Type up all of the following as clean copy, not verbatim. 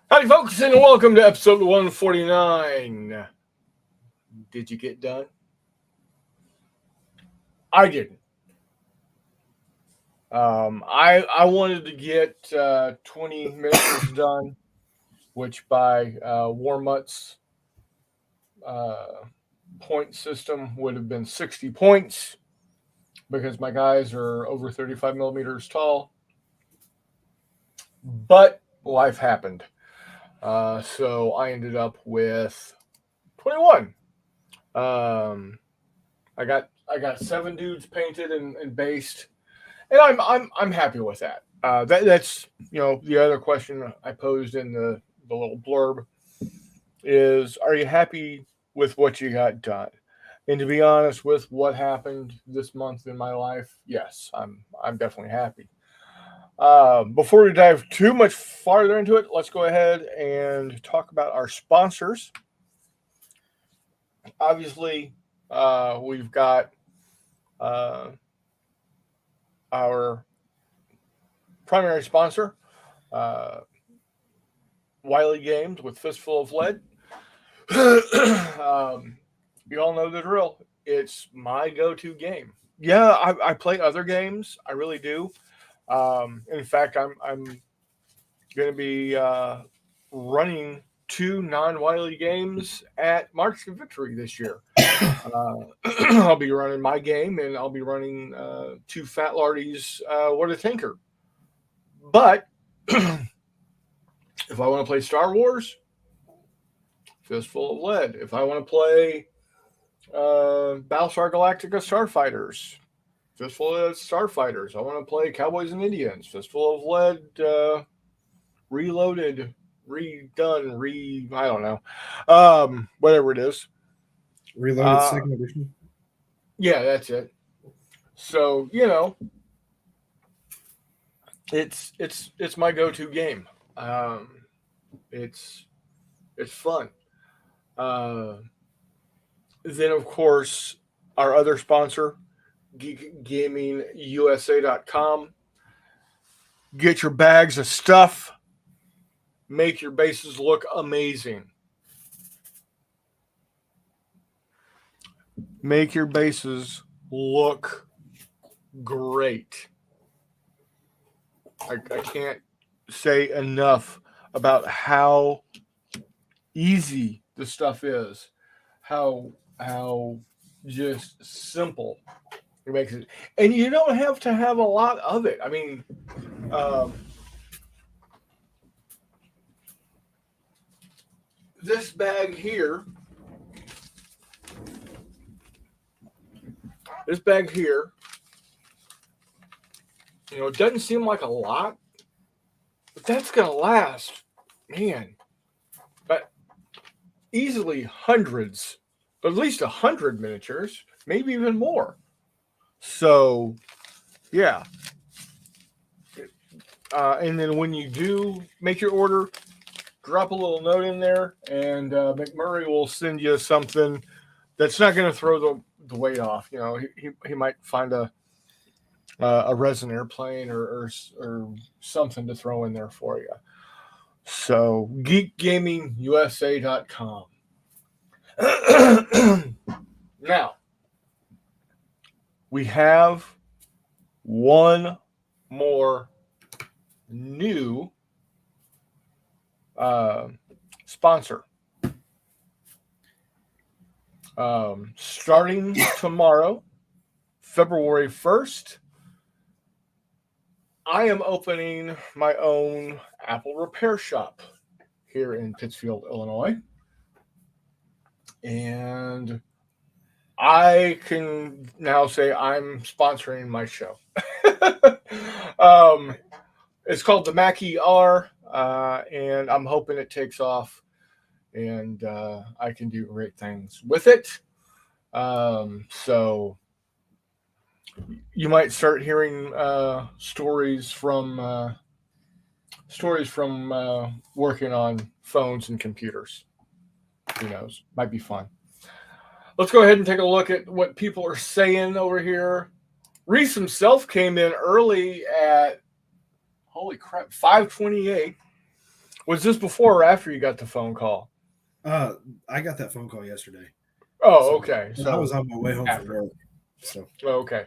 Howdy, folks, and welcome to episode 149. Did you get done? I didn't. I wanted to get 20 miniatures done, which by War Mutt's uh, point system would have been 60 points because my guys are over 35 millimeters tall. But life happened. So I ended up with 21. Um, I got 7 dudes painted and based, and I'm happy with that. That's the other question I posed in the little blurb is, are you happy with what you got done? And to be honest, with what happened this month in my life, yes, I'm definitely happy. Before we dive too much farther into it, let's go ahead and talk about our sponsors. Obviously, we've got uh, our primary sponsor, uh, Wiley Games with Fistful of Lead. You all know the drill. It's my go-to game. Yeah, I play other games. I really do. In fact, I'm going to be running 2 non-Wiley games at March to Victory this year. I'll be running my game, and I'll be running 2 Fat Lardies. What a Tinker! But if I want to play Star Wars, Fistful of Lead. If I want to play Battlestar Galactica Starfighters, Fistful of Lead Starfighters. I want to play Cowboys and Indians, Fistful of Lead Reloaded, redone, I don't know. Whatever it is. Reloaded second edition. Yeah, that's it. So, it's my go-to game. It's fun. Uh, then, of course, our other sponsor, GeekGamingUSA.com. Get your bags of stuff. Make your bases look amazing. Make your bases look great. I can't say enough about how easy the stuff is, how just simple it makes it, and you don't have to have a lot of it. I mean, um, this bag here, it doesn't seem like a lot, but that's gonna last, man. But easily hundreds, at least 100 miniatures, maybe even more. So, yeah. And then when you do make your order, drop a little note in there, and McMurray will send you something that's not going to throw the weight off. He might find a resin airplane or something to throw in there for you. So, geekgamingusa.com. Now, we have one more new sponsor. Starting tomorrow, February 1st, I am opening my own Apple repair shop here in Pittsfield, Illinois. And I can now say I'm sponsoring my show. It's called the Mackie R, and I'm hoping it takes off, and I can do great things with it. So you might start hearing stories from working on phones and computers. Who knows? Might be fun. Let's go ahead and take a look at what people are saying over here. Reese himself came in early at, holy crap, 5:28. Was this before or after you got the phone call? I got that phone call yesterday. Oh, okay. I So was on my way home after. from work. So Okay.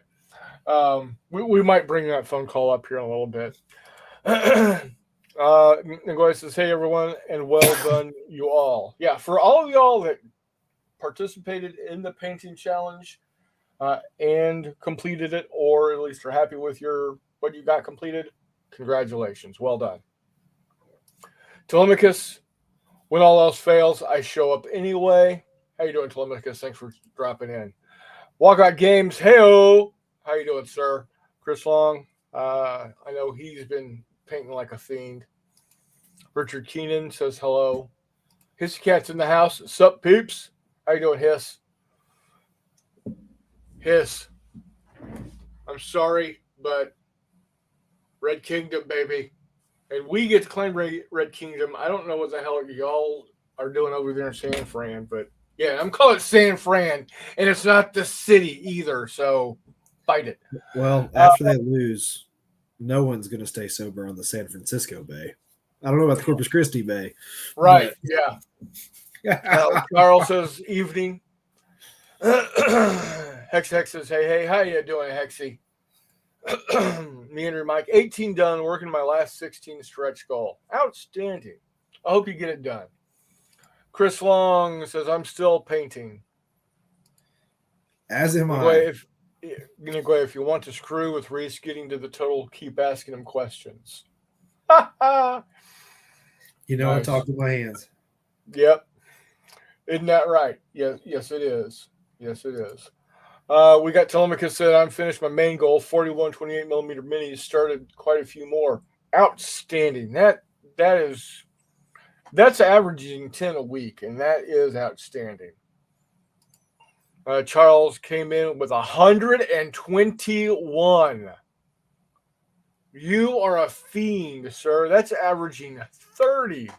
We might bring that phone call up here in a little bit. Ngoy says, "Hey everyone, and well done, you all." Yeah, for all of y'all that participated in the painting challenge and completed it, or at least are happy with what you got completed, congratulations, well done. Telemachus, when all else fails, I show up anyway. How you doing, Telemachus? Thanks for dropping in. Walkout Games, heyo. How you doing, sir? Chris Long, I know he's been painting like a fiend. Richard Keenan says hello. His cat's in the house. Sup, peeps? How you doing, Hiss? Hiss. I'm sorry, but Red Kingdom, baby. And we get to claim Red Kingdom. I don't know what the hell y'all are doing over there in San Fran, but yeah, I'm calling it San Fran, and it's not the city either, so fight it. well, after they lose, no one's going to stay sober on the San Francisco Bay. I don't know about the Corpus Christi Bay. Right, yeah. But... Carl says evening. Hex says, hey, how you doing, Hexy? Meander Mike, 18 done, working my last 16 stretch goal. Outstanding. I hope you get it done. Chris Long says, I'm still painting. As am I. If you want to screw with Reese getting to the total, keep asking him questions. You know, nice. I talk with my hands. Yep. Isn't that right? Yes, it is. Yes, it is. We got Telemachus said, I'm finished my main goal, 41 28mm minis, started quite a few more. Outstanding. That's averaging 10 a week, and that is outstanding. Charles came in with 121. You are a fiend, sir. That's averaging 30.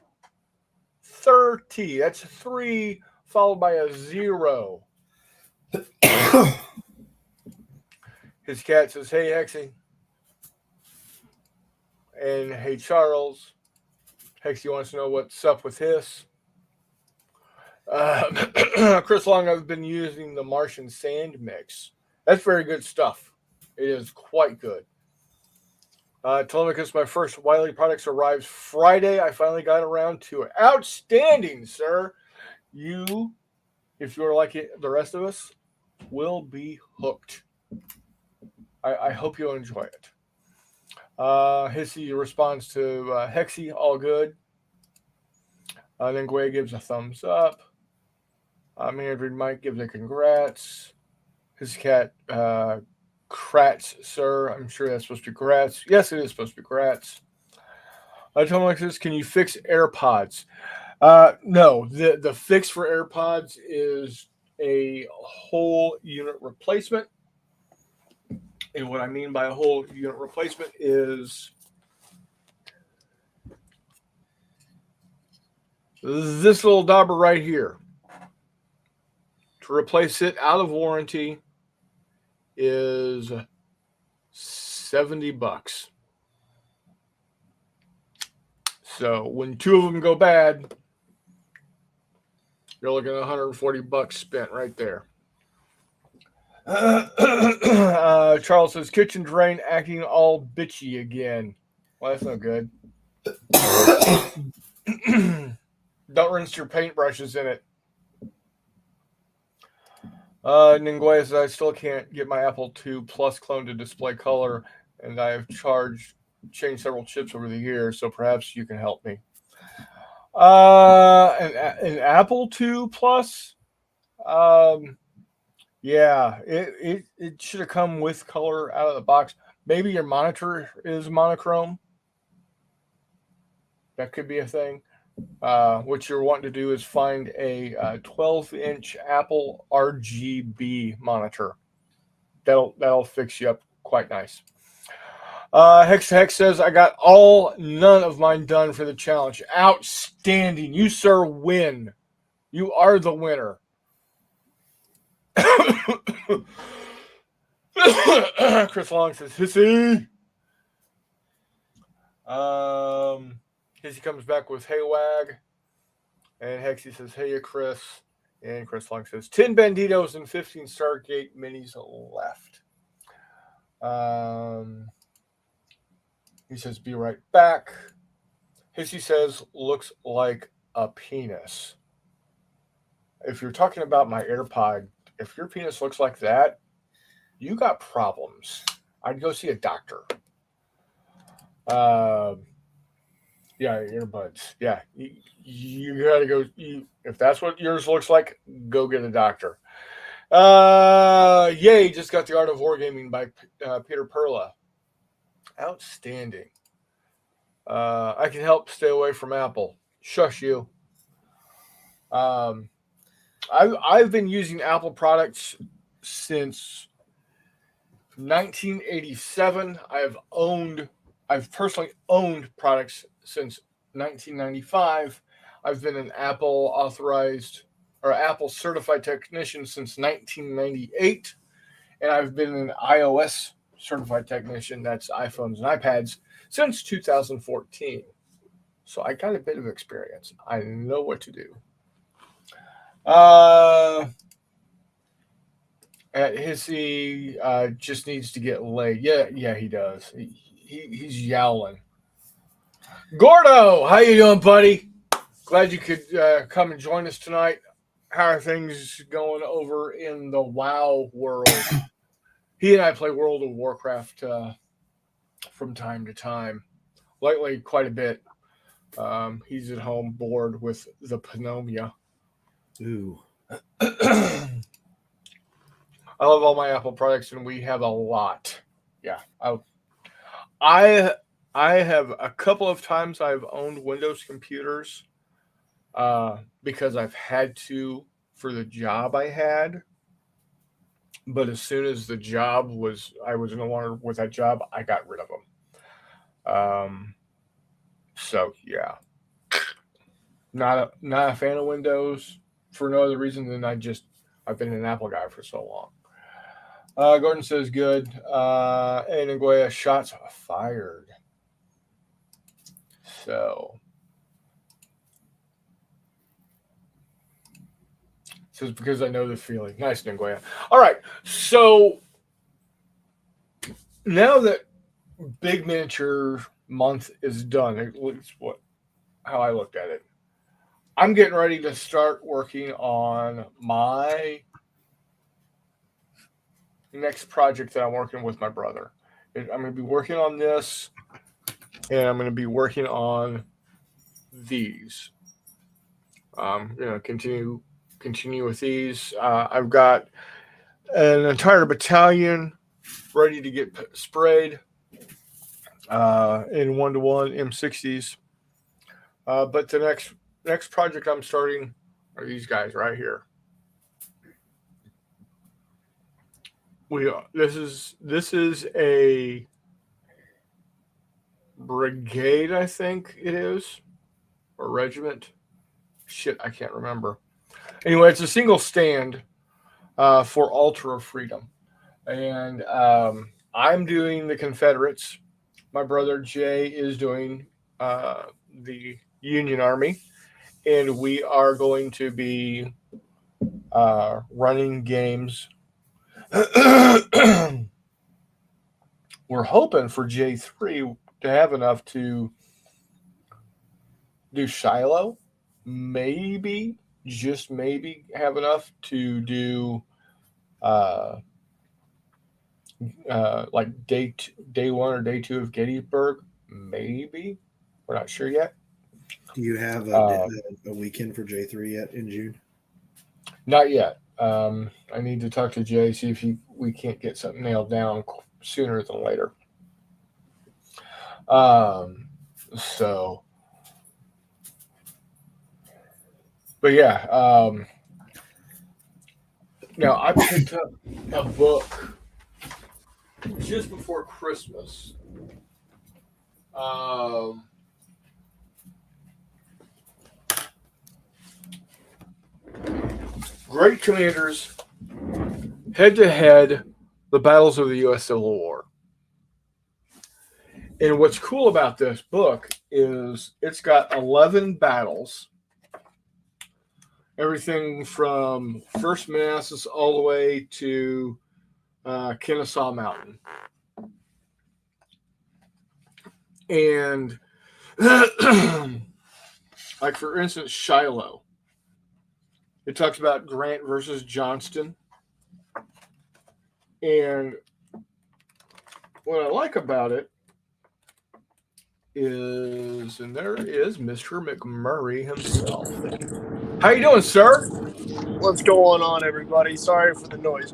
30. That's 3 followed by a 0. His cat says, hey, Hexy. And hey, Charles. Hexy wants to know what's up with his. Chris Long, I've been using the Martian Sand Mix. That's very good stuff. It is quite good. Telemachus, my first Wiley products arrives Friday. I finally got around to it. Outstanding, sir. You, if you're like the rest of us, will be hooked. I hope you'll enjoy it. Hissy responds to Hexy, all good. Then Gway gives a thumbs up. Mandarin Mike gives a congrats. His cat, Kratz, sir. I'm sure that's supposed to be Kratz. Yes, it is supposed to be Kratz. Telemachus, can you fix AirPods? No, the fix for AirPods is a whole unit replacement. And what I mean by a whole unit replacement is this little dauber right here. To replace it out of warranty is $70. So when 2 of them go bad, you're looking at $140 spent right there. Charles says, kitchen drain acting all bitchy again. Well, that's no good. Don't rinse your paintbrushes in it. Ningway says, I still can't get my Apple II Plus clone to display color, and I have changed several chips over the years, so perhaps you can help me. An Apple II Plus? Yeah, it should have come with color out of the box. Maybe your monitor is monochrome. That could be a thing. What you're wanting to do is find a 12-inch Apple RGB monitor. That'll fix you up quite nice. Hex says, I got none of mine done for the challenge. Outstanding. You, sir, win. You are the winner. Chris Long says, hissy. Hissy comes back with "Hey Wag," and Hexy says, "Hey Chris," and Chris Long says, "10 Banditos and 15 Stargate minis left." He says, "Be right back." Hissy says, "Looks like a penis." If you're talking about my AirPod, if your penis looks like that, you got problems. I'd go see a doctor. Uh, yeah, earbuds. Yeah, you gotta go. If that's what yours looks like, go get a doctor. Yay! Just got the Art of Wargaming by Peter Perla. Outstanding. I can help stay away from Apple. Shush you. Um, I've been using Apple products since 1987. I've personally owned products since 1995. I've been an Apple authorized or Apple certified technician since 1998, and I've been an iOS certified technician, that's iPhones and iPads, since 2014. So I got a bit of experience. I know what to do. Hissy just needs to get laid. Yeah, he does. He's yowling. Gordo, how you doing, buddy? Glad you could come and join us tonight. How are things going over in the WoW world? He and I play World of Warcraft from time to time. Lately, quite a bit. He's at home bored with the Panomia. Ooh. I love all my Apple products, and we have a lot. Yeah, I have a couple of times I've owned Windows computers because I've had to for the job I had. But as soon as I was no longer with that job, I got rid of them. So yeah, not a fan of Windows for no other reason than I've been an Apple guy for so long. Gordon says good. And Nguyen, shots fired. So says because I know the feeling. Nice, Nguyen. All right, so now that Big Miniature Month is done, it's how I looked at it. I'm getting ready to start working on my next project that I'm working with my brother. I'm going to be working on this, and I'm going to be working on these. Continue with these. I've got an entire battalion ready to get sprayed in 1-to-1 M60s. But the next project I'm starting are these guys right here. This is a brigade, I think it is, or regiment. Shit, I can't remember. Anyway, it's a single stand for Altar of Freedom, and I'm doing the Confederates. My brother Jay is doing the Union Army, and we are going to be running games. We're hoping for J3 to have enough to do Shiloh, maybe, just maybe have enough to do like day 1 or day 2 of Gettysburg, maybe. We're not sure yet. Do you have a weekend for J3 yet in June? Not yet. I need to talk to Jay, see if we can't get something nailed down sooner than later. So, but yeah. Now I picked up a book just before Christmas. Great Commanders, Head to Head, the Battles of the U.S. Civil War. And what's cool about this book is it's got 11 battles, everything from First Manassas all the way to Kennesaw Mountain. And like, for instance, Shiloh. It talks about Grant versus Johnston. And what I like about it is, and there is Mr. McMurray himself. How you doing, sir? What's going on, everybody? Sorry for the noise.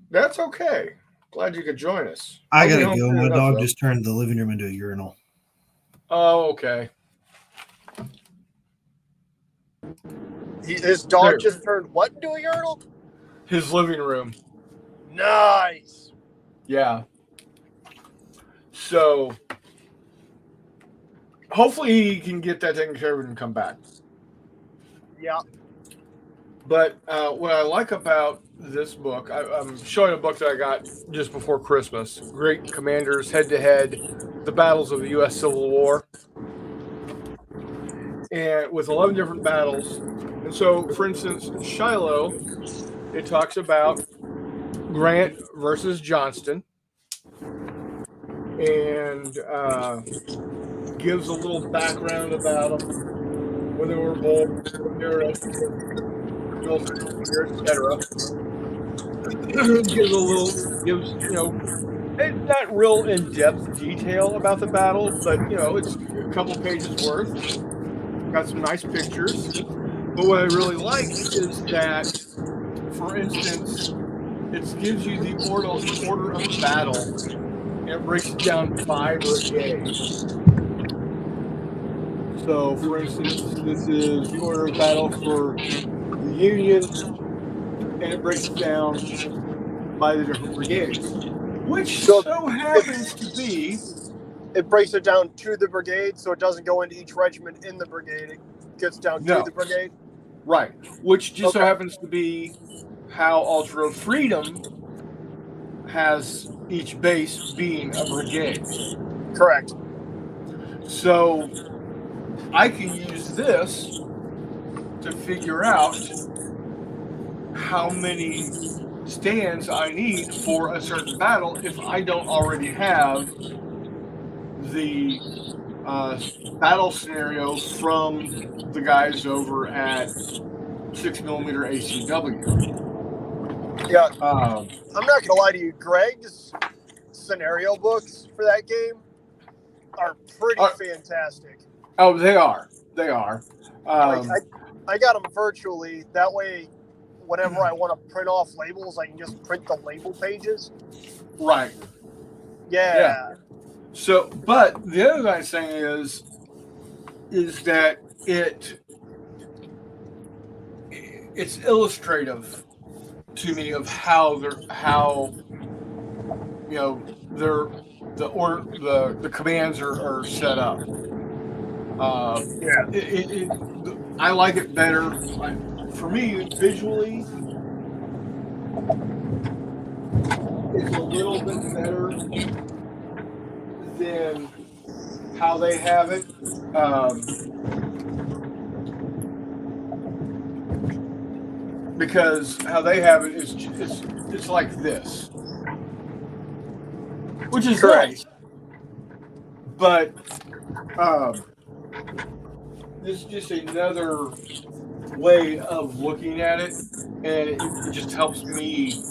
That's okay. Glad you could join us. I gotta go. My dog just turned the living room into a urinal. Oh, okay. His dog just turned what into a urinal? His living room. Nice. Yeah. So hopefully he can get that taken care of and come back. Yeah. But what I like about this book, I'm showing a book that I got just before Christmas. Great Commanders Head-to-Head, The Battles of the U.S. Civil War. And with 11 different battles. And so, for instance, Shiloh, it talks about Grant versus Johnston. And gives a little background about them, when they were born, when they were etc. gives it's not real in-depth detail about the battle, but it's a couple pages worth. Got some nice pictures. But what I really like is that, for instance, it gives you the order of battle, and it breaks it down by brigade. So, for instance, this is the order of battle for the Union, and it breaks it down by the different brigades, which so happens to be... It breaks it down to the brigade, so it doesn't go into each regiment in the brigade. It gets down to the brigade. Right, which just so happens to be how Ultra Freedom has each base being a brigade. Correct. So I can use this to figure out how many stands I need for a certain battle if I don't already have the battle scenario from the guys over at 6mm ACW. Yeah. I'm not gonna lie to you, Greg's scenario books for that game are pretty fantastic. Oh, they are. They are. I got them virtually. That way, whenever I want to print off labels, I can just print the label pages. Right. Yeah. So, but the other thing I'm saying is that it's illustrative to me of how the commands are set up. I like it better. For me, visually, it's a little bit better than how they have it. Because how they have it is it's like this, which is nice. But this is just another way of looking at it, and it just helps me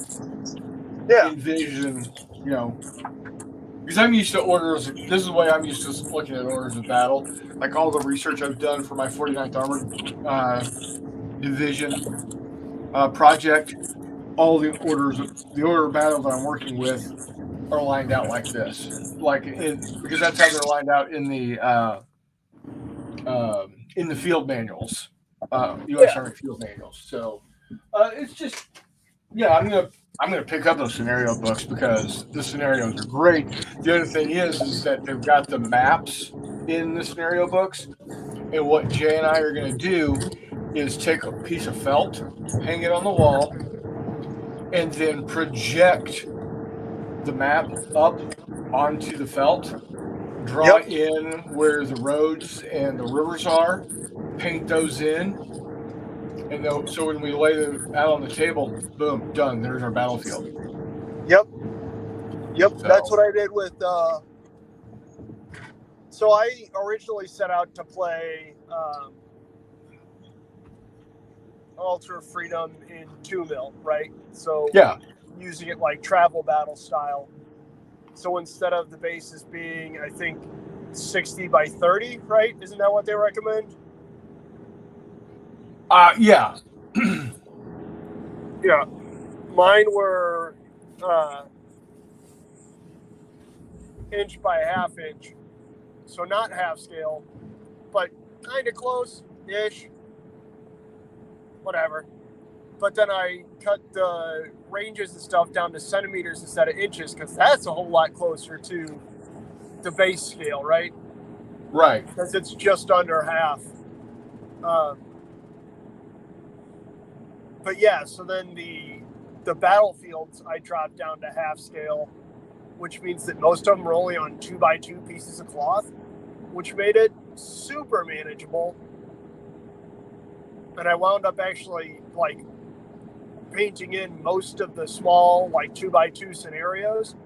envision, because I'm used to orders. This is the way I'm used to looking at orders of battle. Like all the research I've done for my 49th Armored Division project, all the order of battle that I'm working with are lined out like this, because that's how they're lined out in the field manuals, U.S. Army field manuals. So it's just, I'm gonna pick up those scenario books because the scenarios are great. The other thing is that they've got the maps in the scenario books, and what Jay and I are gonna do is take a piece of felt, hang it on the wall, and then project the map up onto the felt, draw in where the roads and the rivers are, paint those in, and so when we lay them out on the table, boom, done. There's our battlefield. Yep. So, That's what I did with. So I originally set out to play Altar of Freedom in 2 mil, right? So yeah, using it like travel battle style. So instead of the bases being, I think, 60 by 30, right? Isn't that what they recommend? yeah. Yeah. Mine were inch by half inch. So not half scale, but kind of close-ish. Whatever. But then I cut the ranges and stuff down to centimeters instead of inches because that's a whole lot closer to the base scale, right? Right. Because it's just under half. But yeah, so then the battlefields I dropped down to half scale, which means that most of them were only on 2x2 pieces of cloth, which made it super manageable. And I wound up actually like painting in most of the small like 2x2 scenarios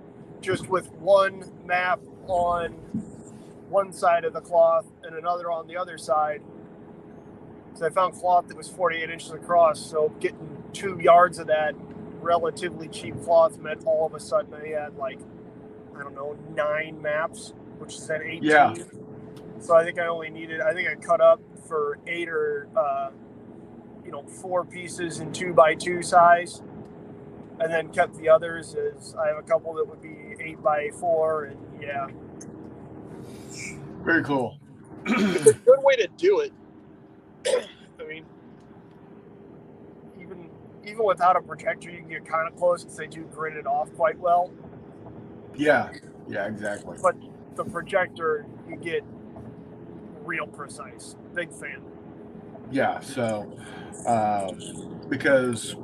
just with one map on one side of the cloth and another on the other side. So I found cloth that was 48 inches across, so getting 2 yards of that relatively cheap cloth meant all of a sudden I had like, I don't know, 9 maps, which is at 18. Yeah. So I think I cut up for 8 or 4 pieces in 2x2 size, and then kept the others as I have a couple that would be 8x4, and yeah. Very cool. It's a good way to do it. I mean, even without a projector, you can get kind of close because they do grid it off quite well. Yeah, exactly. But the projector, you get real precise. Big fan. Yeah, so because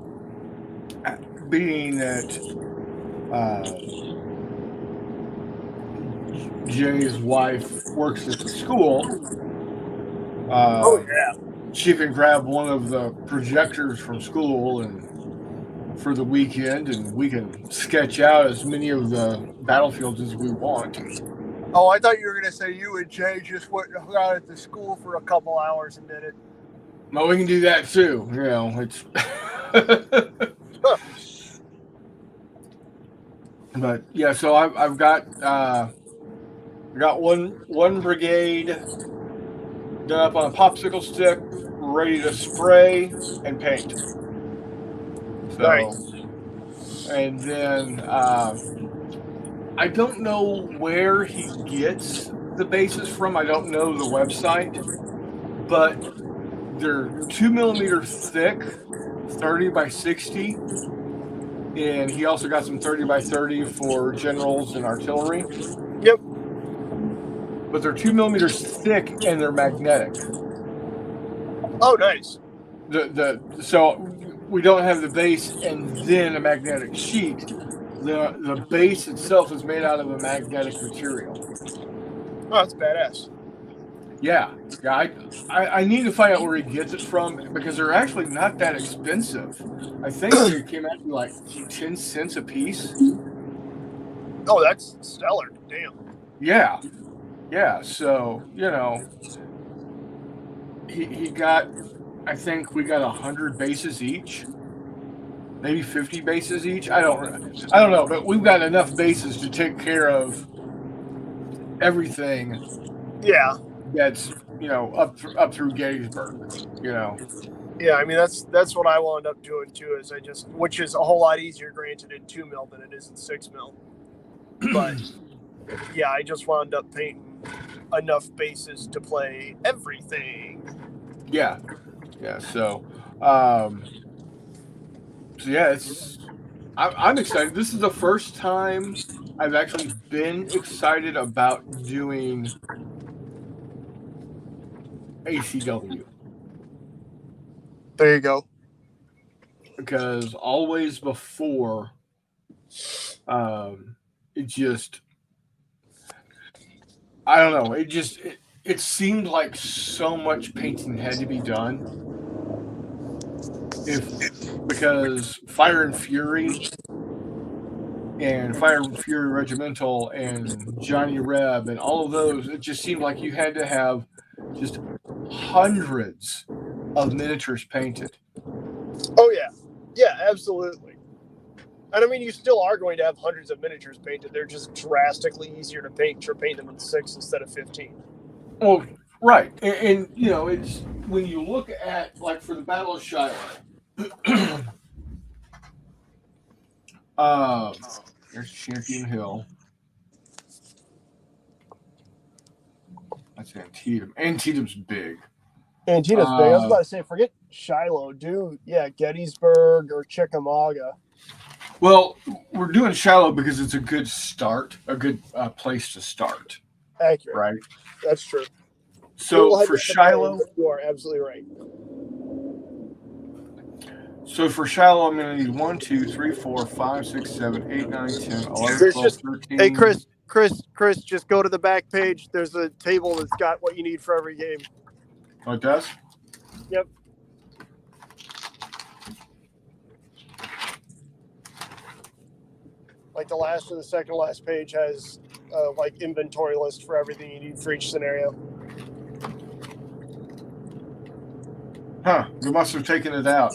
being that Jay's wife works at the school, she can grab one of the projectors from school and for the weekend, and we can sketch out as many of the battlefields as we want. Oh, I thought you were going to say you and Jay just went out at the school for a couple hours and did it. Well, we can do that too. It's. But yeah, so I've got one brigade done up on a popsicle stick, ready to spray and paint. So, Nice. And then I don't know where he gets the bases from. I don't know the website, but they're 2 millimeter thick, 30 by 60. And he also got some 30 by 30 for generals and artillery. Yep. But they're 2 millimeters thick and they're magnetic. Oh, nice. So we don't have the base and then a magnetic sheet. The base itself is made out of a magnetic material. Oh, that's badass. Yeah. I need to find out where he gets it from because they're actually not that expensive. I think they came out to like 10 cents a piece. Oh, that's stellar. Damn. Yeah. So, he got, I think we got 100 bases each. Maybe 50 bases each. I don't know, but we've got enough bases to take care of everything. Yeah. That's up through Gettysburg. Yeah, I mean that's what I wound up doing too. Which is a whole lot easier, granted, in 2 mil than it is in 6 mil. But yeah, I just wound up painting enough bases to play everything. Yeah. So yeah, I'm excited. This is the first time I've actually been excited about doing ACW. There you go. Because always before, it just I don't know. It seemed like so much painting had to be done. Because Fire and Fury Regimental and Johnny Reb and all of those, it just seemed like you had to have just hundreds of miniatures painted. Oh yeah, yeah, absolutely. And I mean, you still are going to have hundreds of miniatures painted. They're just drastically easier to paint. You're painting them in 6 instead of 15. Well, right, and you know, it's when you look at like for the Battle of Shiloh. There's Champion Hill. That's Antietam. Antietam's big. Antietam's big. I was about to say, forget Shiloh, dude. Yeah, Gettysburg or Chickamauga. Well, we're doing Shiloh because it's a good start, a good place to start. Accurate. Right? That's true. So for Shiloh, you are absolutely right. So for Shiloh, I'm going to need 1, 2, 3, 4, 5, 6, 7, 8, 9, 10, 11, 12, 13. Hey, Chris, just go to the back page. There's a table that's got what you need for every game. Oh, it does? Yep. Like the last or the second to last page has like inventory list for everything you need for each scenario. Huh. You must have taken it out.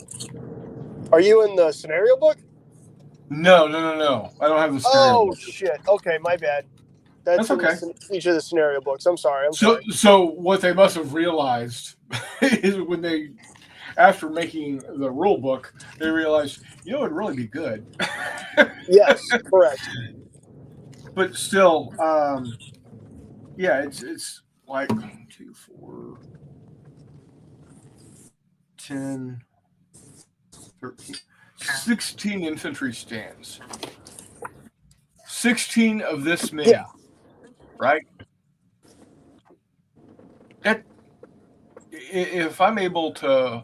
Are you in the scenario book? No. I don't have the scenario book. Shit. Okay, my bad. That's okay. Each of the scenario books. I'm sorry. So what they must have realized is when they, after making the rule book, they realized, it would really be good. Yes, correct. But still, yeah, it's like 2, 4, 10, 13, 16 infantry stands. 16 of this many. Yeah. Right? That, if I'm able to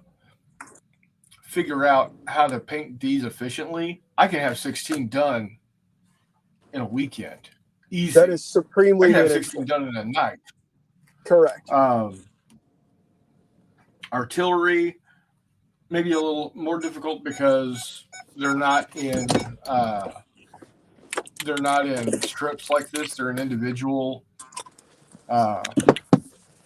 figure out how to paint these efficiently, I can have 16 done in a weekend. Easy. That is supremely I can have 16 done in a night. Correct. Artillery, maybe a little more difficult because they're not in strips like this. They're in individual. They're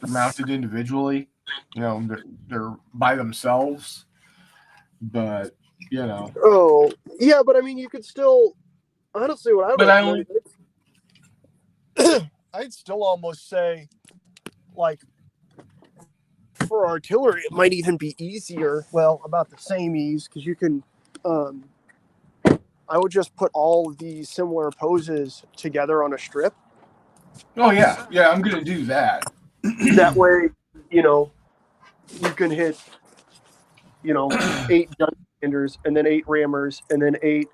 mounted individually. They're by themselves. But Oh yeah, but I mean, you could still honestly what I would. I'd still almost say, like, for artillery, it might even be easier. Well, about the same ease because you can. I would just put all of these similar poses together on a strip. Oh yeah, I'm gonna do that. That way, you can hit, 8 gun commanders and then 8 rammers and then 8,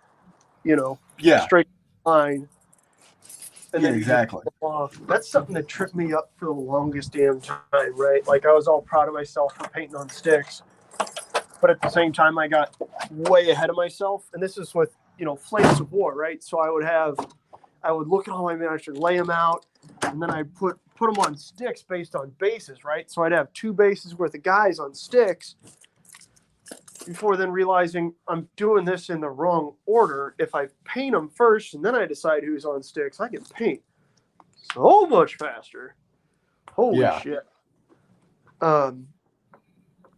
straight line. And then exactly. That's something that tripped me up for the longest damn time, right? Like I was all proud of myself for painting on sticks, but at the same time I got way ahead of myself. And this is with Flames of War, right? So I would look at all my miniatures, lay them out, and then I'd put them on sticks based on bases, right? So I'd have 2 bases worth of guys on sticks before then realizing I'm doing this in the wrong order. If I paint them first and then I decide who's on sticks, I can paint so much faster. Holy shit.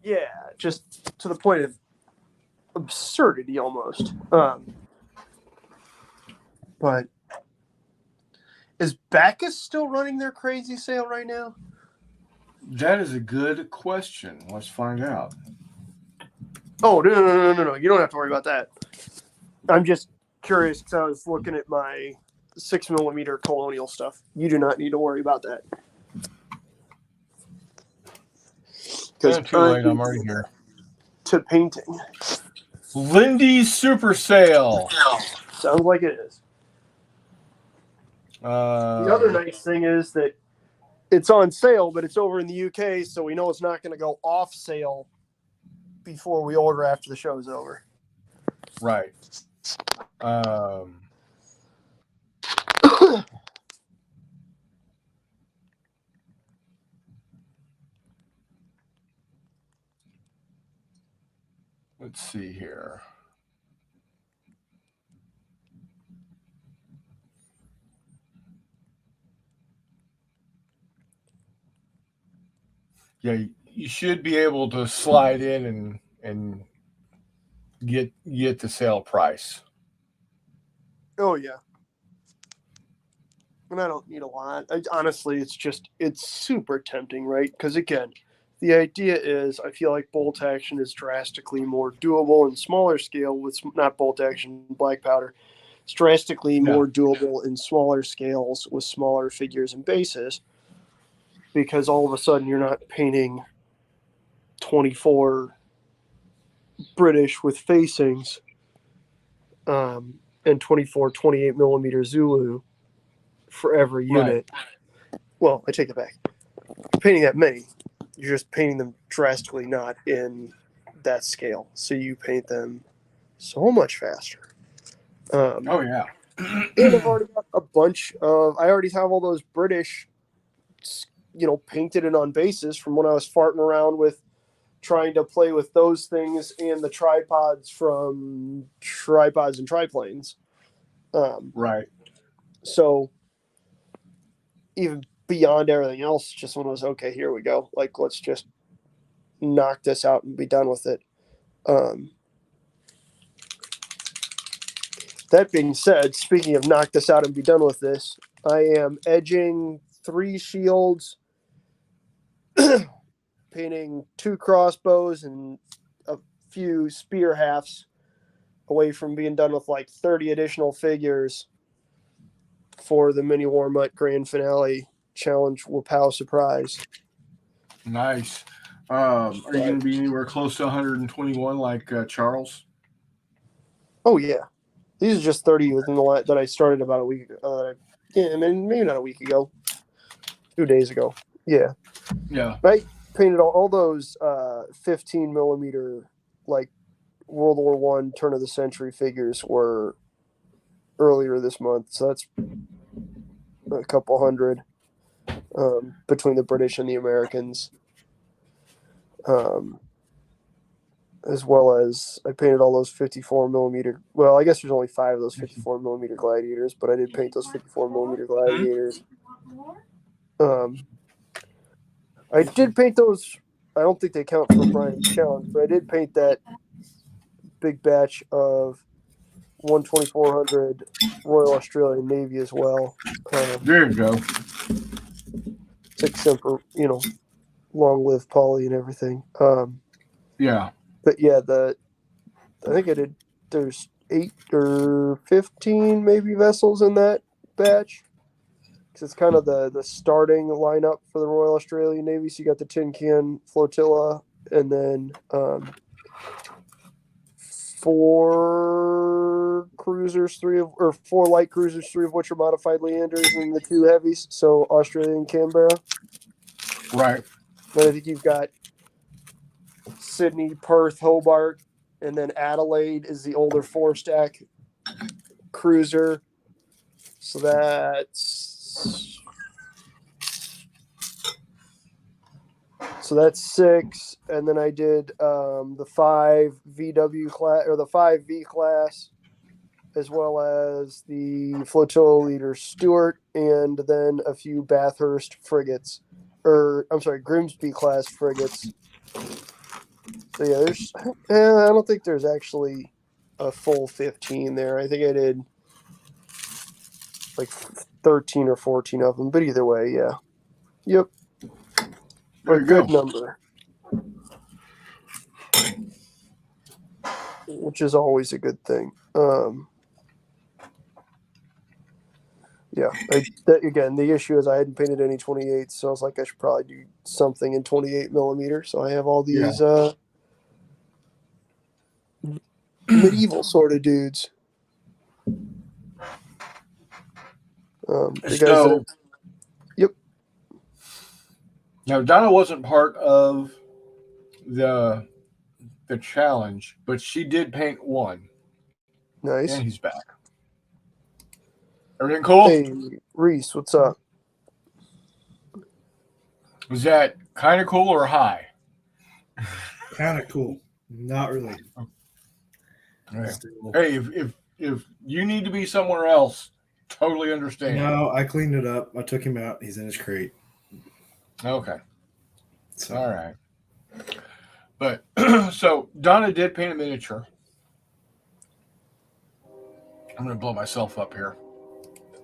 Yeah, just to the point of absurdity almost. But is Bacchus still running their crazy sale right now? That is a good question. Let's find out. Oh, no. You don't have to worry about that. I'm just curious because I was looking at my 6mm colonial stuff. You do not need to worry about that. Because too late, I'm already here. To painting. Lindy's Super Sale. Sounds like it is. The other nice thing is that it's on sale, but it's over in the UK, so we know it's not going to go off sale before we order after the show is over. Right. let's see here. Yeah, you should be able to slide in and get the sale price. Oh yeah. And I don't need a lot. Honestly, it's super tempting, right? Because again, the idea is I feel like bolt action is drastically more doable in smaller scale with not bolt action, black powder. It's drastically more doable in smaller scales with smaller figures and bases because all of a sudden you're not painting 24 British with facings and 24 28 millimeter Zulu for every unit. Right. Well, I take it back. Painting that many, you're just painting them drastically not in that scale. So you paint them so much faster. Oh yeah. And I've already got a bunch of. I already have all those British, painted and on bases from when I was farting around with trying to play with those things and the tripods from Tripods and Triplanes. Right. So even beyond everything else, just when it was okay, here we go. Like, let's just knock this out and be done with it. That being said, speaking of knock this out and be done with this, I am edging 3 shields, painting 2 crossbows and a few spear halves away from being done with like 30 additional figures for the mini War Mutt grand finale challenge Wapow surprise. Nice. Are you going to be anywhere close to 121 like Charles? Oh yeah, these are just 30 within the that I started about a week ago. I mean maybe not a week ago, 2 days ago. Yeah. I painted all those 15 millimeter like World War I turn of the century figures were earlier this month, so that's a couple hundred between the British and the Americans. As well as I painted all those 54 millimeter. Well, I guess there's only 5 of those 54 millimeter gladiators, but I did paint those 54 millimeter gladiators. I did paint those. I don't think they count for Brian's challenge, but I did paint that big batch of 12400 Royal Australian Navy as well. There you go. 6 Semper, long live Polly and everything. Yeah. But yeah, I think I did. There's 8 or 15 maybe vessels in that batch. Because it's kind of the starting lineup for the Royal Australian Navy. So you got the Tin Can Flotilla, and then 4 cruisers, 4 light cruisers, 3 of which are modified Leanders, and the 2 heavies. So Australian Canberra. Right. But I think you've got Sydney, Perth, Hobart, and then Adelaide is the older 4-stack cruiser. So that's 6, and then I did the 5 VW class or the 5 V class, as well as the flotilla leader Stewart, and then a few Bathurst frigates, Grimsby class frigates. So yeah, I don't think there's actually a full 15 there. I think I did like 13 or 14 of them, but either way, yeah. Yep. A good number. Which is always a good thing. Yeah. Again, the issue is I hadn't painted any 28s, so I was like, I should probably do something in 28 millimeter. So I have all these medieval sort of dudes. Yep. Now Donna wasn't part of the challenge, but she did paint 1. Nice. And he's back. Everything cool? Hey, Reese, what's up? Was that kind of cool or high? Kind of cool. Not really. Okay. Still. Hey, if you need to be somewhere else, totally understand. No, I cleaned it up. I took him out. He's in his crate. Okay. So. All right. But so Donna did paint a miniature. I'm gonna blow myself up here.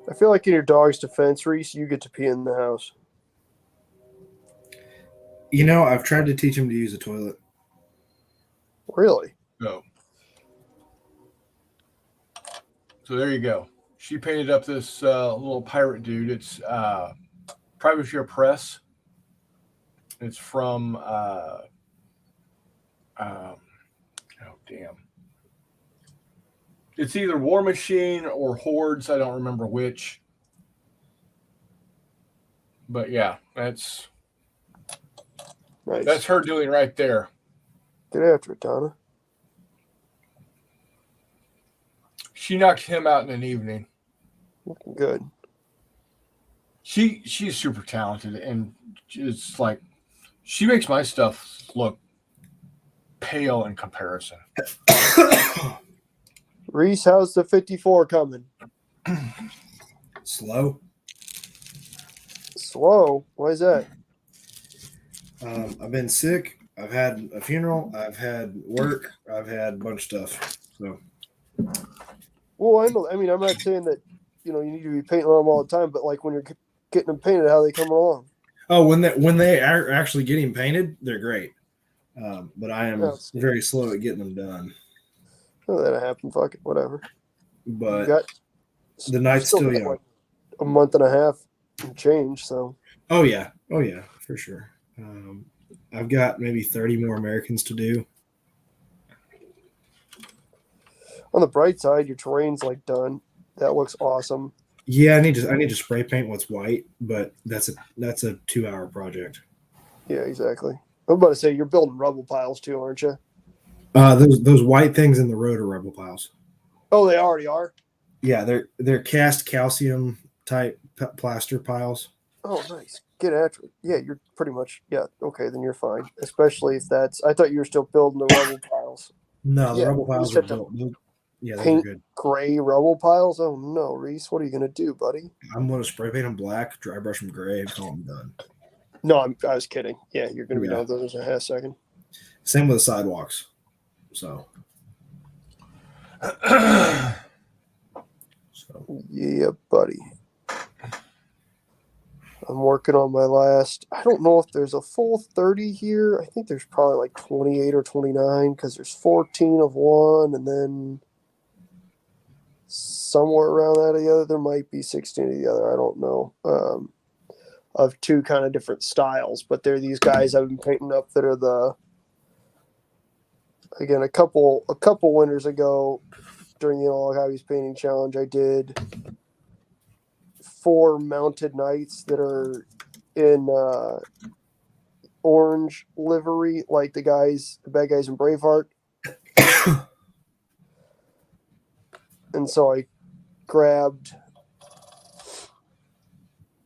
I feel like in your dog's defense, Reese, you get to pee in the house. You know, I've tried to teach him to use a toilet. Really? So there you go. She painted up this little pirate dude. It's Privateer Press. It's from oh damn. It's either War Machine or Hordes. I don't remember which. But yeah, Nice. that's her doing right there. Get after it, Donna. She knocked him out in an evening. Looking good. She's super talented, and it's like she makes my stuff look pale in comparison. Reese, how's the 54 coming? Slow. Slow? Why is that? I've been sick. I've had a funeral. I've had work. I've had a bunch of stuff. So. Well, I mean, I'm not saying that you need to be painting on them all the time, but like when you're getting them painted, how they come along? Oh, when they are actually getting painted, they're great. But I am very slow at getting them done. Oh, that'll happen. Fuck it, whatever. But the night's still young. Like a month and a half and change. So. Oh yeah, for sure. I've got maybe 30 more Americans to do. On the bright side, your terrain's like done. That looks awesome. Yeah, I need to spray paint what's white, but that's a 2-hour project. Yeah, exactly. I'm about to say you're building rubble piles too, aren't you? Those white things in the road are rubble piles. Oh, they already are. Yeah, they're cast calcium type plaster piles. Oh, nice. Get after it. Yeah, you're pretty much. Yeah, okay, then you're fine. Especially if that's. I thought you were still building the rubble piles. No, the rubble piles are built. Yeah, those are good. Gray rubble piles. Oh no, Reese, what are you gonna do, buddy? I'm gonna spray paint them black, dry brush them gray, and call them done. No, I was kidding. Yeah, you're gonna be done with those in a half second. Same with the sidewalks. So. Yeah, buddy. I'm working on my last. I don't know if there's a full 30 here. I think there's probably like 28 or 29 because there's 14 of one, and then somewhere around that of the other, there might be 16 of the other. I don't know. Of two kind of different styles, but they're these guys I've been painting up that are again a couple winters ago during the All Hobbies Painting Challenge, I did 4 mounted knights that are in orange livery, like the bad guys in Braveheart. And so I grabbed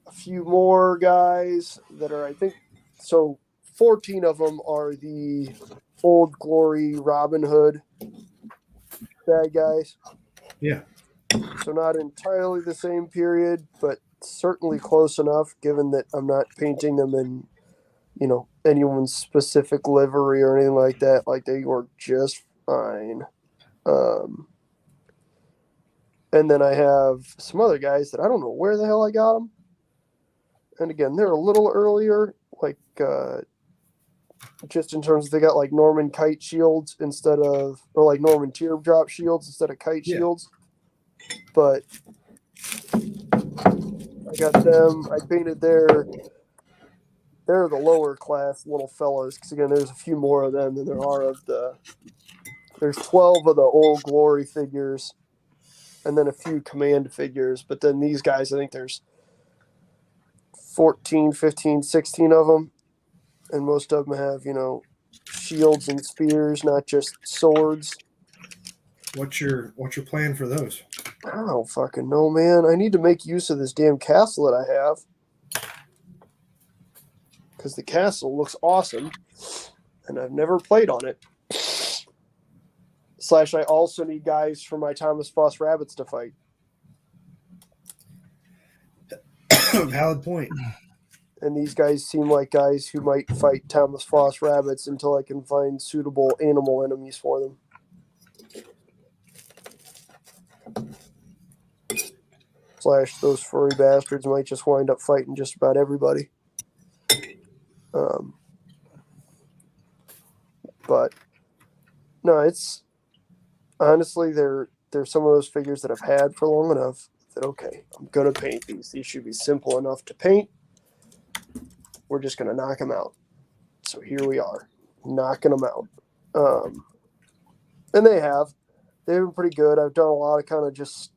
a few more guys that are, I think, so 14 of them are the Old Glory Robin Hood bad guys. Yeah. So not entirely the same period, but certainly close enough, given that I'm not painting them in, anyone's specific livery or anything like that. Like, they work just fine. And then I have some other guys that I don't know where the hell I got them. And again, they're a little earlier, like just in terms of they got like Norman kite shields or like Norman teardrop shields instead of kite shields. But I got them. I painted they're the lower class little fellows, because again, there's a few more of them than there are there's 12 of the Old Glory figures, and then a few command figures. But then these guys, I think there's 14, 15, 16 of them. And most of them have, shields and spears, not just swords. What's your plan for those? I don't fucking know, man. I need to make use of this damn castle that I have. Because the castle looks awesome. And I've never played on it. / I also need guys for my Thomas Foss rabbits to fight. Valid point. And these guys seem like guys who might fight Thomas Foss rabbits until I can find suitable animal enemies for them. / those furry bastards might just wind up fighting just about everybody. But no, it's honestly they're some of those figures that I've had for long enough that okay, I'm gonna paint these. These should be simple enough to paint. We're just gonna knock them out. So here we are, knocking them out. And they've been pretty good. I've done a lot of kind of just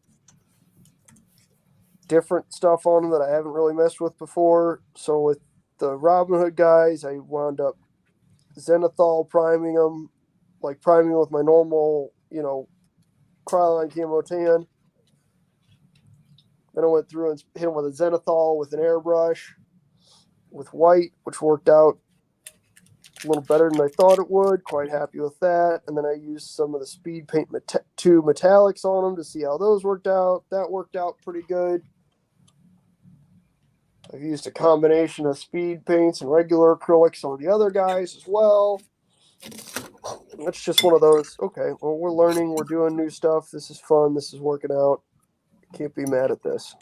different stuff on them that I haven't really messed with before. So with the Robin Hood guys, I wound up Zenithal priming them, like priming with my normal, Krylon Camo Tan. Then I went through and hit them with a Zenithal with an airbrush with white, which worked out a little better than I thought it would. Quite happy with that. And then I used some of the Speed Paint 2 metallics on them to see how those worked out. That worked out pretty good. I've used a combination of speed paints and regular acrylics on the other guys as well. It's just one of those, okay, well, we're learning, we're doing new stuff. This is fun. This is working out. Can't be mad at this.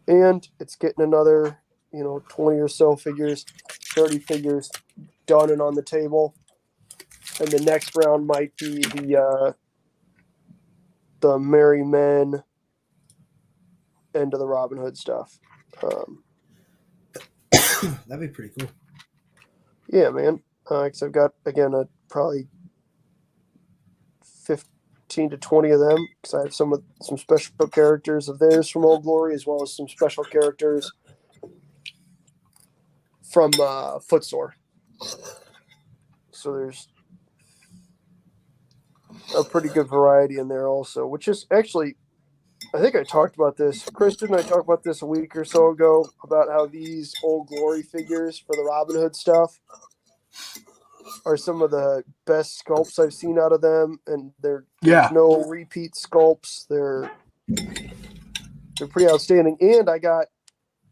And it's getting another, 20 or so figures, 30 figures done and on the table. And the next round might be the Merry Men end of the Robin Hood stuff. That'd be pretty cool. Yeah, man. Because I've got, again, probably 15 to 20 of them. Because I have some special characters of theirs from Old Glory, as well as some special characters from Footsore. So there's a pretty good variety in there also, which is actually, I think I talked about this. Chris, didn't I talk about this a week or so ago about how these Old Glory figures for the Robin Hood stuff are some of the best sculpts I've seen out of them, and there's no repeat sculpts. They're pretty outstanding. And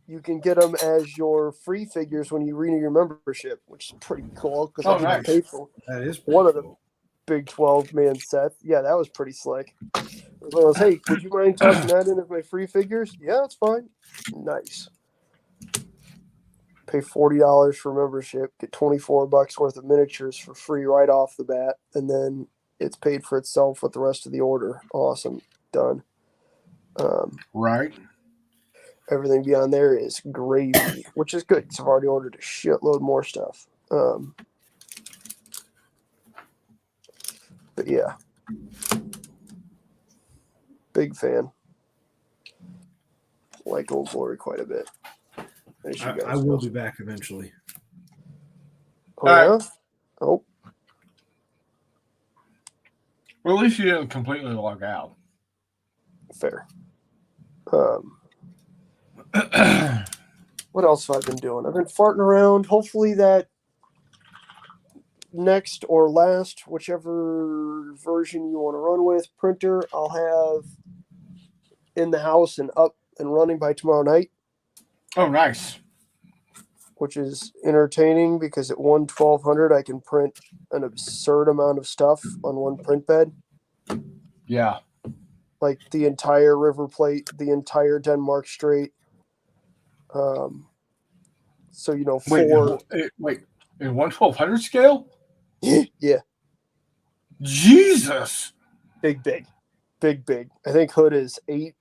you can get them as your free figures when you renew your membership, which is pretty cool because I didn't pay for that is one of the big 12-man sets. Yeah, that was pretty slick. Hey, would you mind tossing that in as my free figures? Yeah, that's fine. Nice. Pay $40 for membership, get $24 worth of miniatures for free right off the bat, and then it's paid for itself with the rest of the order. Awesome. Done. Right. Everything beyond there is gravy, which is good because I've already ordered a shitload more stuff. But yeah. Big fan. Like Old Glory quite a bit. I will be back eventually. Oh, yeah? Oh. Well, at least you didn't completely log out. Fair. What else have I been doing? I've been farting around. Hopefully that next or last, whichever version you want to run with, printer, I'll have in the house and up and running by tomorrow night. Oh, nice. Which is entertaining because at 1/1200 I can print an absurd amount of stuff on one print bed. Yeah. Like the entire River Plate, the entire Denmark Strait. So, Wait, in 1/1200 scale? Yeah. Jesus. Big. I think Hood is 8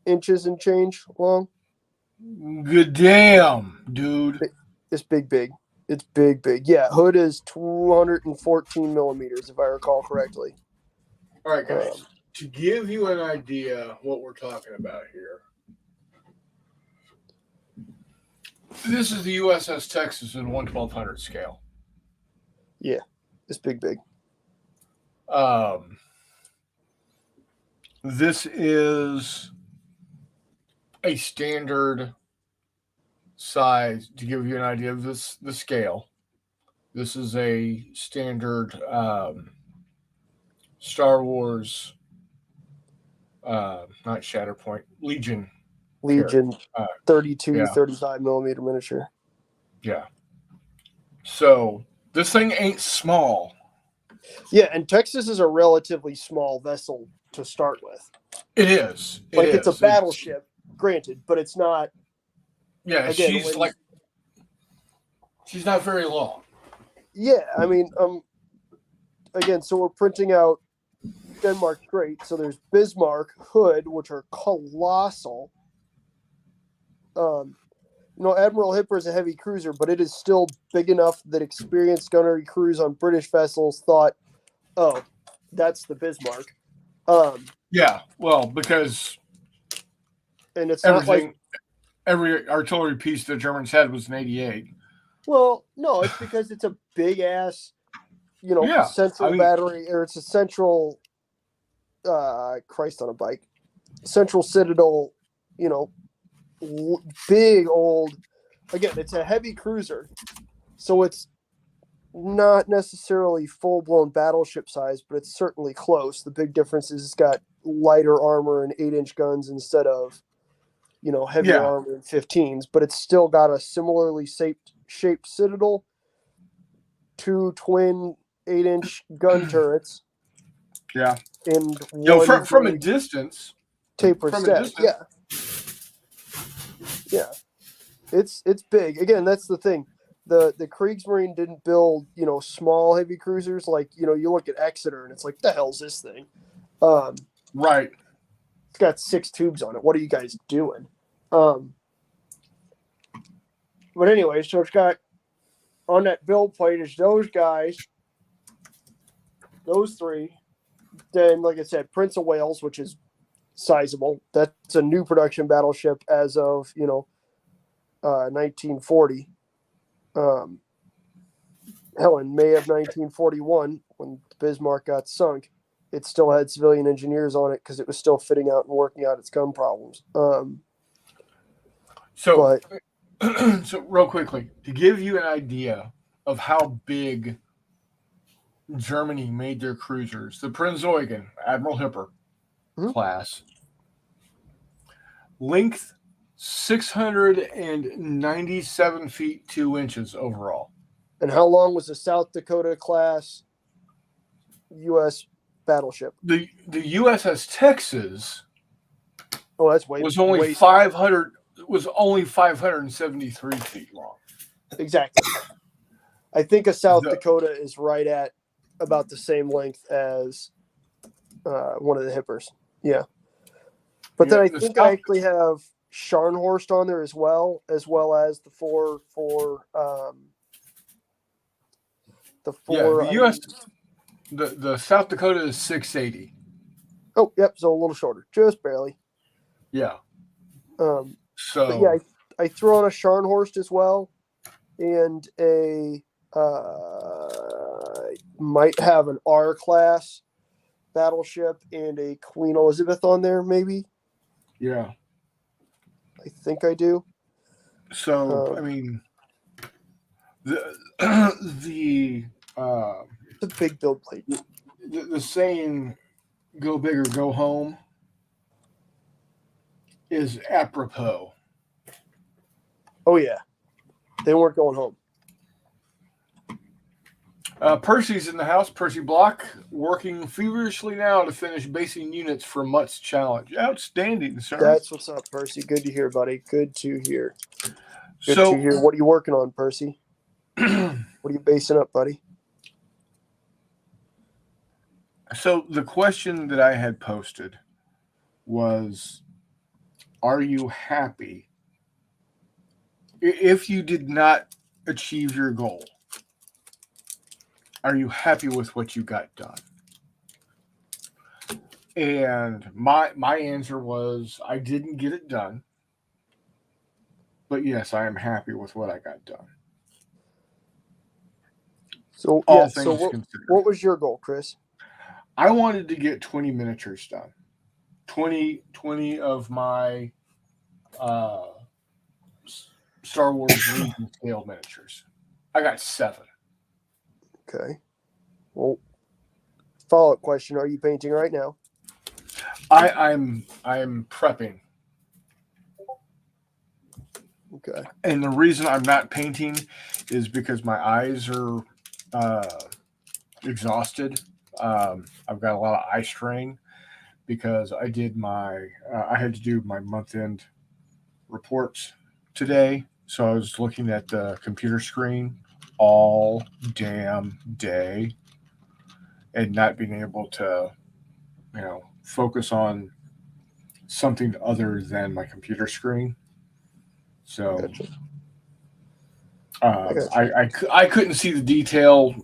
inches and change long. Good damn, dude. It's big. It's big. Yeah, Hood is 214 millimeters, if I recall correctly. All right, guys. To give you an idea what we're talking about here, this is the USS Texas in 1/1200 scale. Yeah, it's big. This is a standard size to give you an idea of the scale. This is a standard Star Wars, not Shatterpoint, Legion. Legion Uh, 32, yeah. 35 millimeter miniature. Yeah. So this thing ain't small. Yeah, and Texas is a relatively small vessel to start with. It is. It's a battleship, granted, but it's not. Yeah, Again, she's not very long. Yeah, I mean, again, so we're printing out Denmark Great. So there's Bismarck, Hood, which are colossal. Admiral Hipper is a heavy cruiser, but it is still big enough that experienced gunnery crews on British vessels thought, "Oh, that's the Bismarck." Yeah, well, because and it's not like every artillery piece the Germans had was an 88. Well, no, it's because it's a big ass, central battery, or it's a central, Christ on a bike, central citadel, big old. Again, it's a heavy cruiser, so it's not necessarily full blown battleship size, but it's certainly close. The big difference is it's got lighter armor and 8-inch guns instead of, heavier armor and 15s, but it's still got a similarly shaped citadel, 2 twin 8-inch gun turrets. Yeah. And from a distance. Tapered stack. Yeah. Yeah. It's big. Again, that's the thing. The Kriegsmarine didn't build, small heavy cruisers like, you look at Exeter and it's like, the hell's this thing? Right. It's got 6 tubes on it. What are you guys doing? But anyway, so it's got on that build plate is those guys, those 3. Then, like I said, Prince of Wales, which is sizable. That's a new production battleship as of 1940. In May of 1941, when Bismarck got sunk, it still had civilian engineers on it because it was still fitting out and working out its gun problems. So real quickly, to give you an idea of how big Germany made their cruisers, the Prinz Eugen, Admiral Hipper class, length 697 feet 2 inches overall. And how long was the South Dakota class U.S. battleship? The USS Texas. Oh, that's way was only way 500. Was only 573 feet long. Exactly. I think a South Dakota is right at about the same length as one of the Hippers. Yeah. But then I think I actually have Scharnhorst on there as well as the four. The U.S. The South Dakota is 680. Oh, yep. So a little shorter, just barely. Yeah. But yeah, I threw on a Scharnhorst as well, and a might have an R class battleship and a Queen Elizabeth on there, maybe. Yeah. I think I do. So I mean, it's a big build plate. The saying "Go big or go home" is apropos. Oh yeah, they weren't going home. Percy's in the house. Percy Block working feverishly now to finish basing units for Mutt's challenge. Outstanding, sir. That's what's up, Percy. Good to hear, buddy. Good to hear. Good to hear. What are you working on, Percy? What are you basing up, buddy? So the question that I had posted was, are you happy if you did not achieve your goal? Are you happy with what you got done? And my answer was, I didn't get it done. But yes, I am happy with what I got done. So, yeah, so what was your goal, Chris? I wanted to get 20 miniatures done. 20 of my Star Wars Legion scale miniatures. I got 7. Okay. Well, follow-up question: are you painting right now? I'm prepping. Okay. And the reason I'm not painting is because my eyes are exhausted. I've got a lot of eye strain because I did I had to do my month-end reports today. So I was looking at the computer screen all damn day and not being able to, focus on something other than my computer screen. So Gotcha. Gotcha. I couldn't see the detail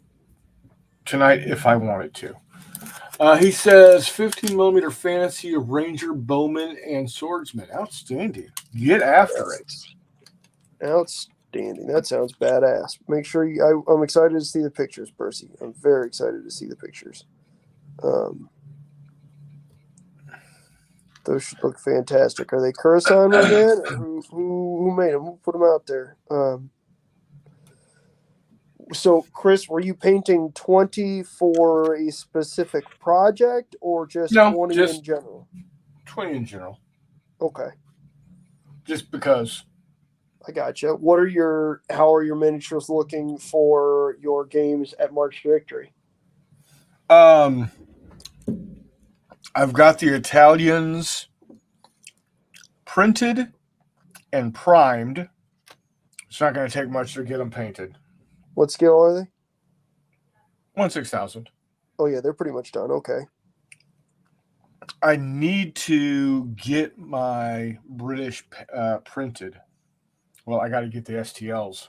tonight if I wanted to. He says 15 millimeter fantasy of Ranger, Bowman, and Swordsman. Outstanding. Get after it. Outstanding. That sounds badass. Make sure I'm excited to see the pictures, Percy. I'm very excited to see the pictures. Those should look fantastic. Are they Coruscant, my man? Or who made them? Who put them out there? So, Chris, were you painting 20 for a specific project or just 20 in general? 20 in general. Okay. Just because. I gotcha. How are your miniatures looking for your games at March Victory? I've got the Italians printed and primed. It's not going to take much to get them painted. What scale are they? 1/6000. Oh yeah, they're pretty much done. Okay. I need to get my British printed. Well, I got to get the STLs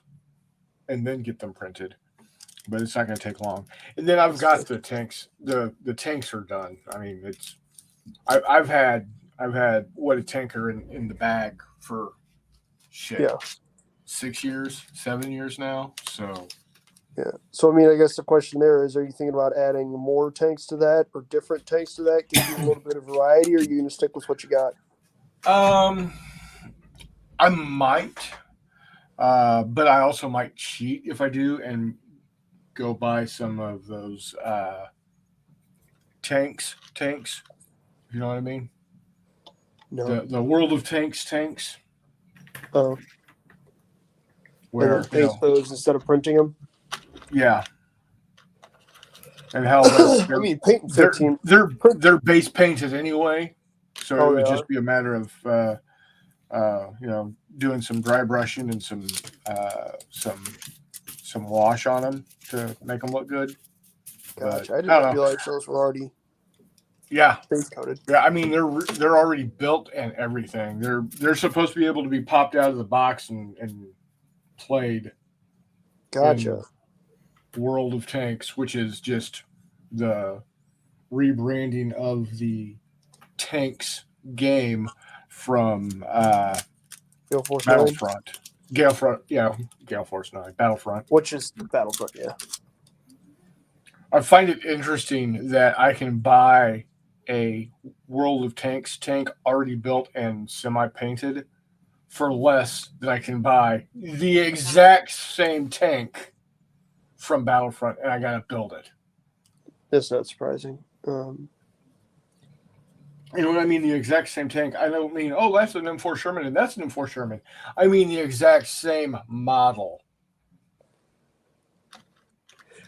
and then get them printed, but it's not going to take long. And then I've got the tanks. The tanks are done. I mean, I've had what a tanker in the bag for shit. Yeah. 6 years, 7 years now. So yeah. So I mean, I guess the question there is: are you thinking about adding more tanks to that, or different tanks to that? Give you a little bit of variety, or are you going to stick with what you got? I might, but I also might cheat if I do and go buy some of those tanks. You know what I mean? No. The World of Tanks. Oh. Where paint those instead of printing them. Yeah. And hell, I mean, painting 15. They're base painted anyway, so it would just be a matter of doing some dry brushing and some wash on them to make them look good. Gotcha. But, I didn't realize those were already base coated. Yeah, I mean they're already built and everything. They're supposed to be able to be popped out of the box and played. Gotcha. World of Tanks, which is just the rebranding of the Tanks game from Gale Force Battlefront. 9. Gale Force 9. Battlefront. Which is Battlefront, yeah. I find it interesting that I can buy a World of Tanks tank already built and semi-painted for less than I can buy the exact same tank from Battlefront, and I got to build it. That's not surprising. You know what I mean? The exact same tank. I don't mean, that's an M4 Sherman and that's an M4 Sherman. I mean the exact same model.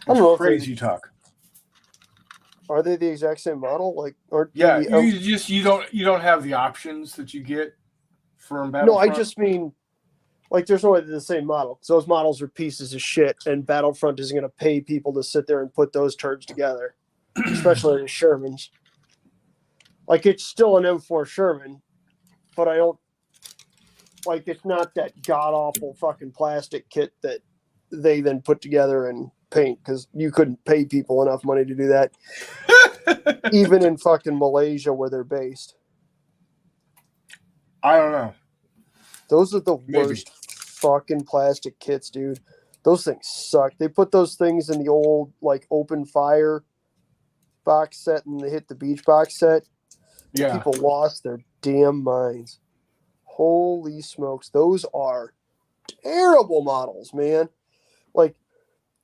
It's crazy talk. Are they the exact same model? Like, you don't have the options that you get from Battlefront. No, I just mean, like, there's no way they're the same model. Because those models are pieces of shit, and Battlefront isn't going to pay people to sit there and put those turds together, especially the Shermans. Like, it's still an M4 Sherman, but I don't, like, it's not that god-awful fucking plastic kit that they then put together and paint, because you couldn't pay people enough money to do that, even in fucking Malaysia where they're based. I don't know. Those are the worst fucking plastic kits, dude. Those things suck. They put those things in the old, like, Open Fire box set and they hit the Beach box set. Yeah. People lost their damn minds. Holy smokes. Those are terrible models, man. Like,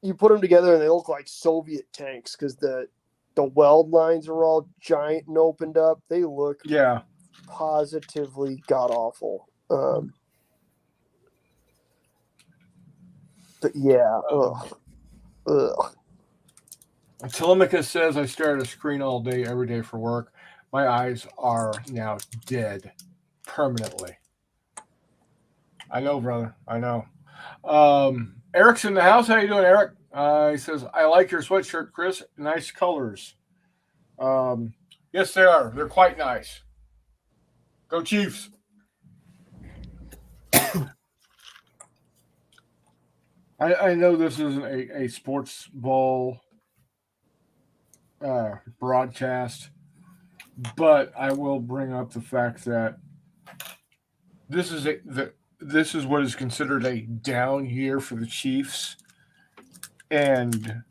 you put them together and they look like Soviet tanks because the the weld lines are all giant and opened up. They look Yeah. positively god awful. But yeah, ugh. Telemachus says I stare at a screen all day, every day for work. My eyes are now dead permanently. I know, brother. I know. Eric's in the house. How you doing, Eric? He says, I like your sweatshirt, Chris. Nice colors. Yes, they are. They're quite nice. Go Chiefs. I know this isn't a sports ball broadcast, but I will bring up the fact that this is what is considered a down year for the Chiefs, and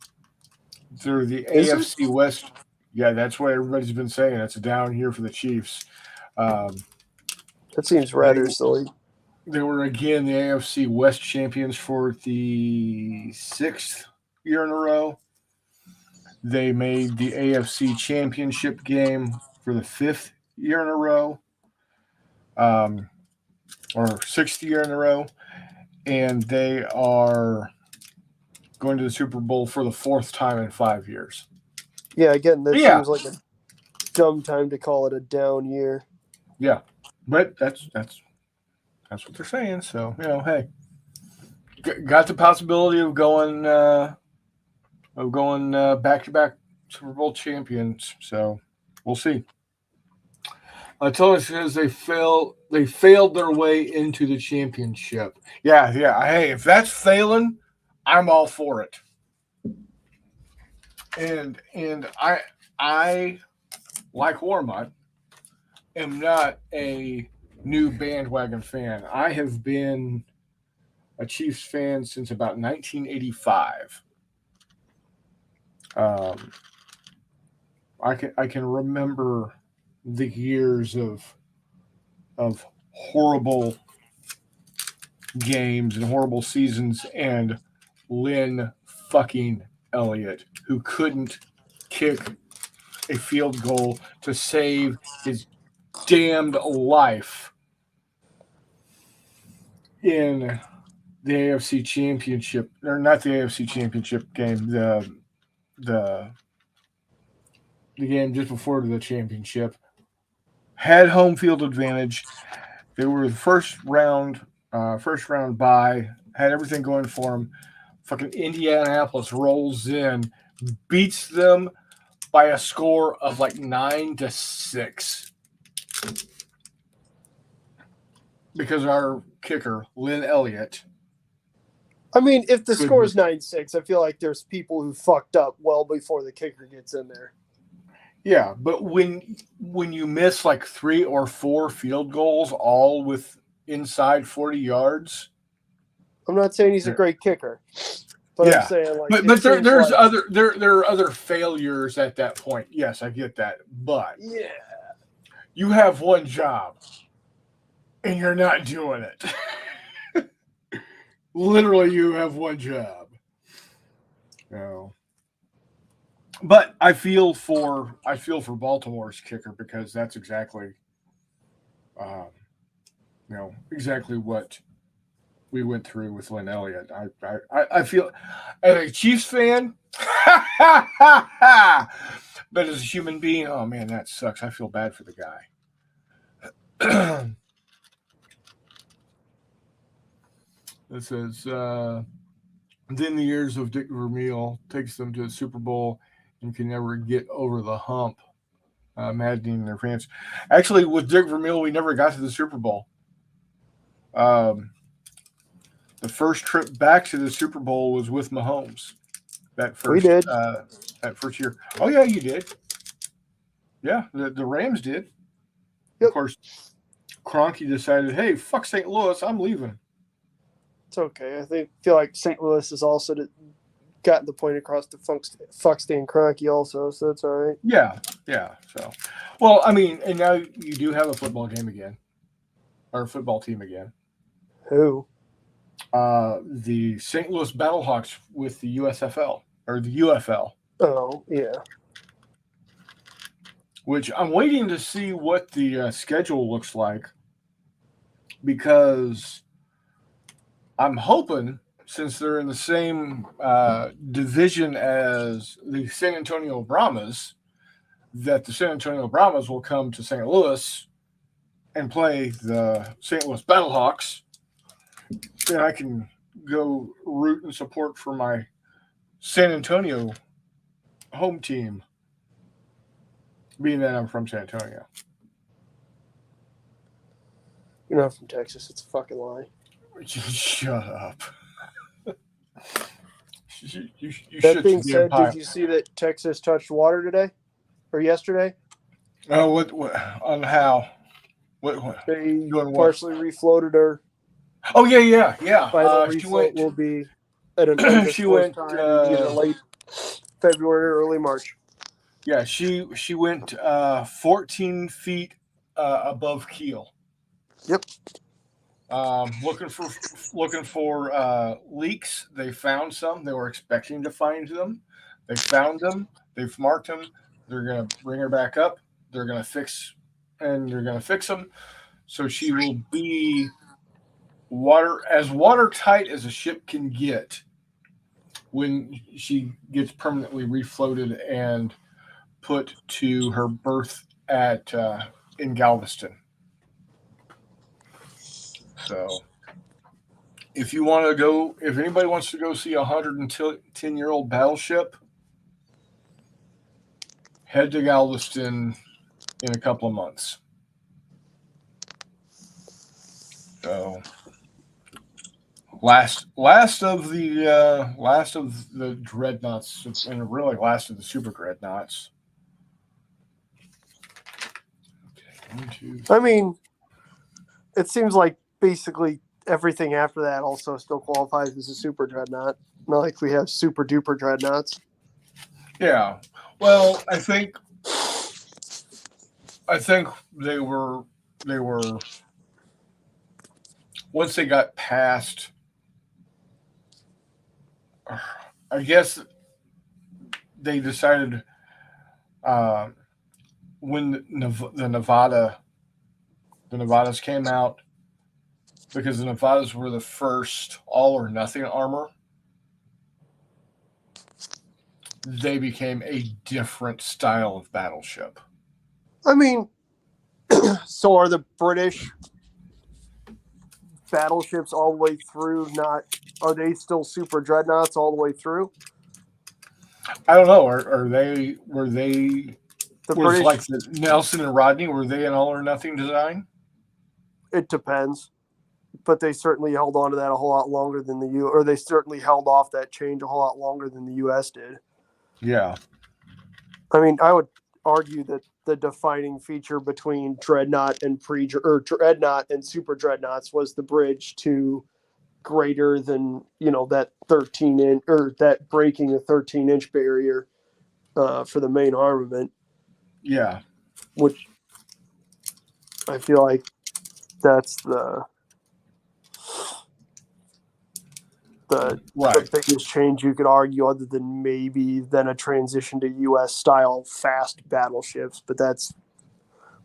they're the Is it? AFC West. Yeah, that's what everybody's been saying. It's a down year for the Chiefs. That seems rather silly. They were again the AFC West champions for the 6th year in a row. They made the AFC Championship game for the 5th year in a row, or 6th year in a row, and they are going to the Super Bowl for the 4th time in 5 years. Yeah, again, that Yeah. seems like a dumb time to call it a down year. Yeah, but that's what they're saying. So hey, got the possibility of going back to back Super Bowl champions. So we'll see. Until it says they failed their way into the championship. Yeah. Hey, if that's failing, I'm all for it. And I like War Mutt, am not a new bandwagon fan. I have been a Chiefs fan since about 1985. I can remember the years of horrible games and horrible seasons, and Lynn fucking Elliott, who couldn't kick a field goal to save his damned life in the AFC Championship, or not the AFC Championship game, the game just before the championship. Had home field advantage. They were the first round bye. Had everything going for them. Fucking Indianapolis rolls in, beats them by a score of like 9-6. Because our kicker, Lynn Elliott. I mean, if the score is 9-6, I feel like there's people who fucked up well before the kicker gets in there. Yeah, but when you miss like 3 or 4 field goals, all with inside 40 yards. I'm not saying he's a great kicker, but yeah. I'm saying like, but there's like, there are other failures at that point. Yes, I get that, but yeah, you have one job, and you're not doing it. Literally, you have one job. No. But I feel for Baltimore's kicker, because that's exactly, exactly what we went through with Lynn Elliott. I feel, as a Chiefs fan, but as a human being, oh man, that sucks. I feel bad for the guy. It says, then the years of Dick Vermeil takes them to the Super Bowl and can never get over the hump, maddening their fans. Actually, with Dick Vermeil, we never got to the Super Bowl. The first trip back to the Super Bowl was with Mahomes. We did. That first year. Oh, yeah, you did. Yeah, the Rams did. Yep. Of course, Kroenke decided, hey, fuck St. Louis, I'm leaving. It's okay. I feel like St. Louis has also gotten the point across to fuck Stan Kroenke also, so that's all right. Yeah. So, well, I mean, and now you do have a football game again, or a football team again. Who? The St. Louis Battlehawks with the USFL or the UFL. Oh, yeah. which I'm waiting to see what the schedule looks like because I'm hoping, since they're in the same division as the San Antonio Brahmas, that the San Antonio Brahmas will come to St. Louis and play the St. Louis Battlehawks. Then I can go root and support for my San Antonio home team, being that I'm from San Antonio. You're not from Texas. It's a fucking lie. Shut up. You That shut being your said, damn did you see that Texas touched water today or yesterday? Oh, what on how? What They doing what? partially refloated her. Oh yeah. Final She refloat went. will be at an She undisclosed went. time, maybe in late February or early March. Yeah, she went 14 feet above keel. Yep. Looking for leaks. They found some. They were expecting to find them. They found them. They've marked them. They're gonna bring her back up. They're gonna fix, and they're gonna fix them. So she will be watertight as a ship can get when she gets permanently refloated and put to her berth at in Galveston. So, if anybody wants to go see a 110-year-old battleship, head to Galveston in a couple of months. So, last of the dreadnoughts, and really last of the super dreadnoughts. I mean, it seems like basically everything after that also still qualifies as a super dreadnought. Not like we have super duper dreadnoughts. Yeah. Well, I think they were once they got past. I guess they decided when the Nevadas came out, because the Nevadas were the first all or nothing armor. They became a different style of battleship. I mean, so are the British battleships all the way through are they still super dreadnoughts all the way through? I don't know. Were they The was British, like the Nelson and Rodney, were they an all or nothing design? it depends. But they certainly held on to that a whole lot longer than or they certainly held off that change a whole lot longer than the US did. Yeah. I mean, I would argue that the defining feature between dreadnought and dreadnought and super dreadnoughts was the bridge to greater than that 13-inch or that breaking a 13-inch barrier for the main armament. Yeah. Which I feel like that's the biggest change you could argue, other than maybe then a transition to U.S. style fast battleships, but that's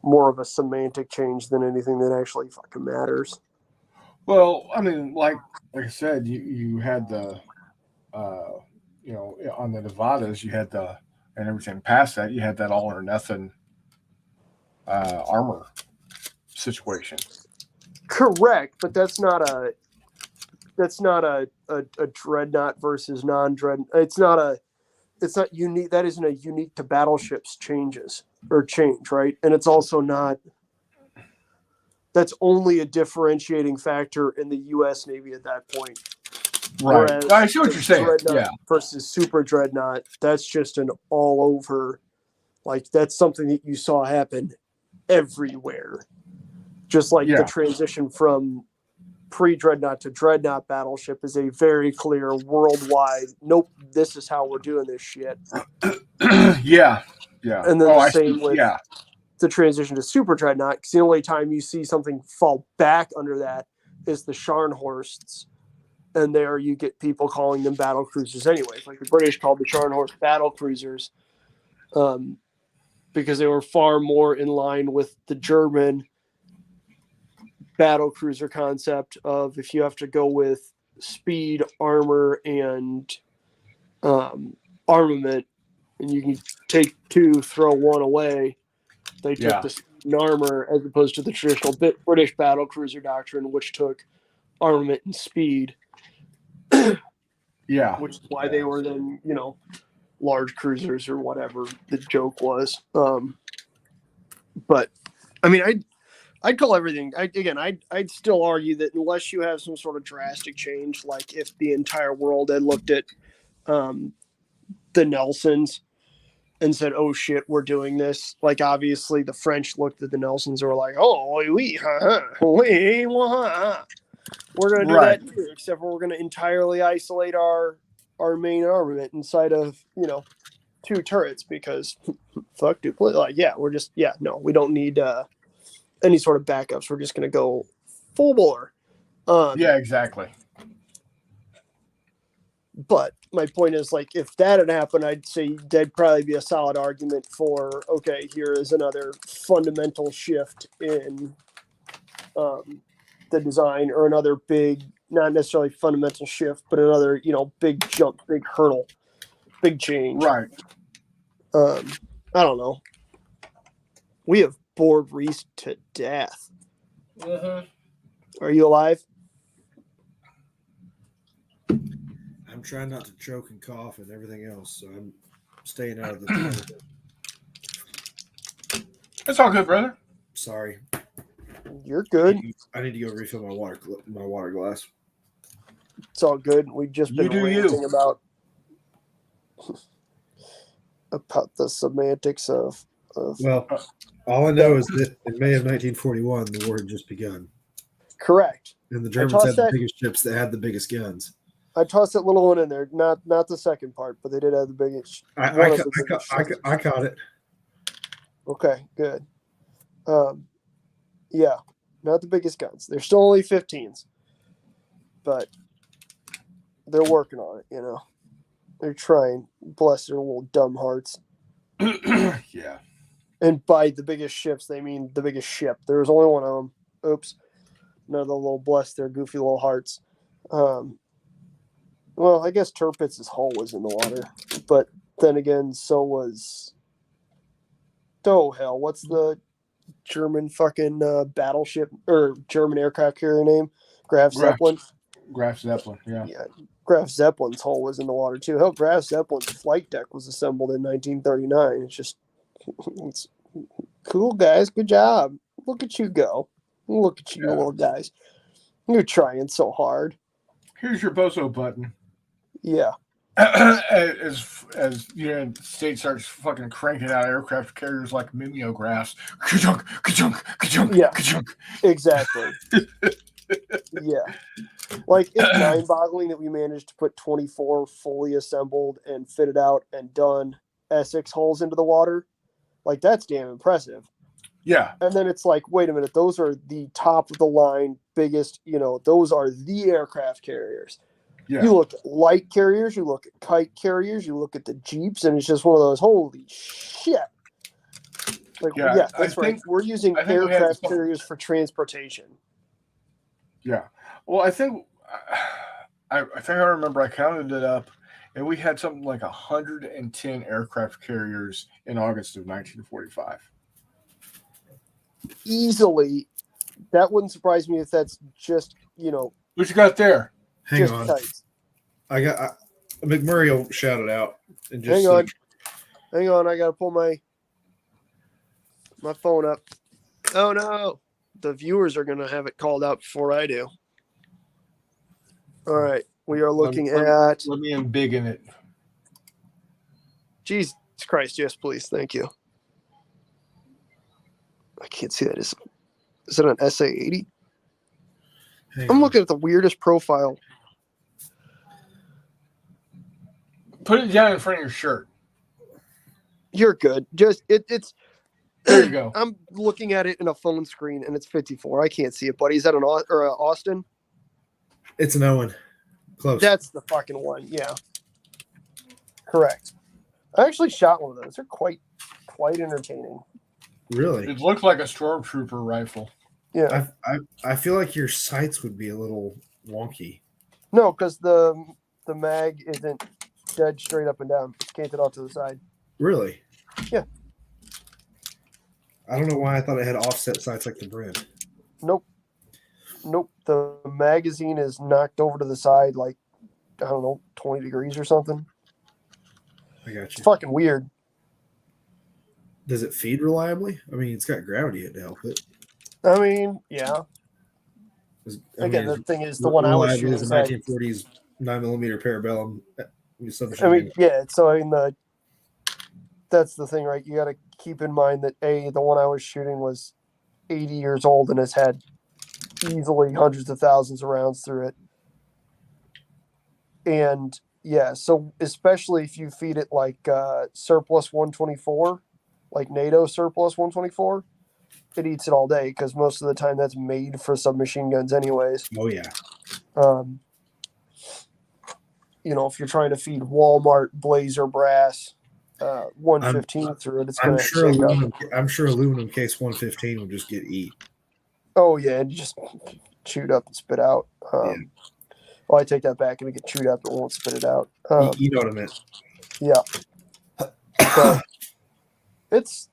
more of a semantic change than anything that actually fucking matters. Well, I mean, like I said, you had the on the Nevadas, you had and everything past that, you had that all or nothing armor situation. Correct, but that's not a dreadnought versus non-dread. It's not unique. That isn't a unique to battleships change, right? And it's also not. That's only a differentiating factor in the U.S. Navy at that point. Right. Whereas I see what you're saying. Yeah. Versus super dreadnought, that's just an all over. Like, that's something that you saw happen everywhere. Just like the transition from pre-dreadnought to dreadnought battleship is a very clear worldwide, nope, this is how we're doing this shit. Yeah. And then the same with the transition to super dreadnought, because the only time you see something fall back under that is the Scharnhorsts. And there you get people calling them battle cruisers anyway. Like the British called the Scharnhorst battle cruisers. because they were far more in line with the German battle cruiser concept of if you have to go with speed, armor, and armament, and you can take 2, throw 1 away. They took the speed and armor as opposed to the traditional British battle cruiser doctrine, which took armament and speed. Yeah. Which is why they were then, large cruisers or whatever the joke was. But I mean, I'd call everything. I'd still argue that unless you have some sort of drastic change, like if the entire world had looked at the Nelsons and said, "Oh shit, we're doing this." Like obviously, the French looked at the Nelsons and were like, "Oh, we're gonna do that too." Except for we're gonna entirely isolate our main armament inside of 2 turrets because fuck duplicate. Like we don't need any sort of backups. We're just gonna go full bore. Yeah, exactly. But my point is, like, if that had happened, I'd say that'd probably be a solid argument for, okay, here is another fundamental shift in the design, or another big, not necessarily fundamental shift, but another, big jump, big hurdle, big change. Right. I don't know. We have bored Reese to death. Mm-hmm. Are you alive? I'm trying not to choke and cough and everything else, so I'm staying out of the. It's all good, brother. Sorry. You're good. I need to go refill my water glass. It's all good. We've just been ranting about the semantics of. Well, all I know is that in May of 1941, the war had just begun. Correct. And the Germans had the biggest ships that had the biggest guns. I tossed that little one in there, not the second part, but they did have the biggest. I caught it. Okay, good. Yeah, not the biggest guns. They're still only 15s, but they're working on it. They're trying. Bless their little dumb hearts. Yeah. And by the biggest ships, they mean the biggest ship. There was only one of them. Oops. Another little bless their goofy little hearts. Well, I guess Tirpitz's hull was in the water, but then again, so was. Oh hell, what's the German fucking battleship or German aircraft carrier name? Graf Zeppelin. Graf Zeppelin, yeah. Yeah, Graf Zeppelin's hull was in the water too. Hell, Graf Zeppelin's flight deck was assembled in 1939. It's cool, guys. Good job. Look at you go. Look at you, little guys. You're trying so hard. Here's your bozo button. Yeah. As the state starts fucking cranking out aircraft carriers like mimeographs. Ka-chunk, ka-chunk, ka-chunk, Yeah. ka-chunk. Exactly. Yeah. Like, it's mind-boggling that we managed to put 24 fully assembled and fitted out and done Essex hulls into the water. Like, that's damn impressive. Yeah. And then it's like, wait a minute, those are the top of the line, biggest, those are the aircraft carriers. Yeah. You look at light carriers, you look at kite carriers, you look at the Jeeps, and it's just one of those, holy shit. Like, yeah that's right. We're using aircraft carriers for transportation. Yeah. Well, I think I remember I counted it up, and we had something like 110 aircraft carriers in August of 1945. Easily. That wouldn't surprise me if that's just, What you got there? Hang on. Kites. I got McMurray will shout it out. And just Hang on. I got to pull my phone up. Oh, no. The viewers are going to have it called out before I do. All right. We are looking at. Let me embiggen it. Jesus Christ. Yes, please. Thank you. I can't see that. Is it an SA-80? I'm looking at the weirdest profile. Put it down in front of your shirt. You're good. Just it's. There you go. I'm looking at it in a phone screen, and it's 54. I can't see it, buddy. Is that an Austin? It's an Owen. Close. That's the fucking one. Yeah. Correct. I actually shot one of those. They're quite quite entertaining. Really? It looked like a stormtrooper rifle. Yeah. I feel like your sights would be a little wonky. No, because the mag isn't dead straight up and down. It's canted off to the side. Really? Yeah. I don't know why I thought it had offset sights like the Bren. Nope. The magazine is knocked over to the side like, I don't know, 20 degrees or something. I got It's you. fucking weird. Does it feed reliably? I mean, it's got gravity to help it. I mean, yeah. Again, the As thing is, the one I was reliable shooting as a had, 1940s 9mm Parabellum submachine I mean, gun. yeah. So I mean, that's the thing, right? You got to keep in mind that the one I was shooting was 80 years old and has had easily hundreds of thousands of rounds through it. And yeah, so especially if you feed it like surplus 124, like NATO surplus 124, it eats it all day because most of the time that's made for submachine guns anyways. Oh yeah. If you're trying to feed Walmart Blazer Brass 115 through it, it's going to shake up. I'm sure aluminum case 115 will just get eat. Oh yeah, and just chewed up and spit out. Yeah. Well, I take that back. If it get chewed up, it won't spit it out. You know what I meant. Yeah. But it's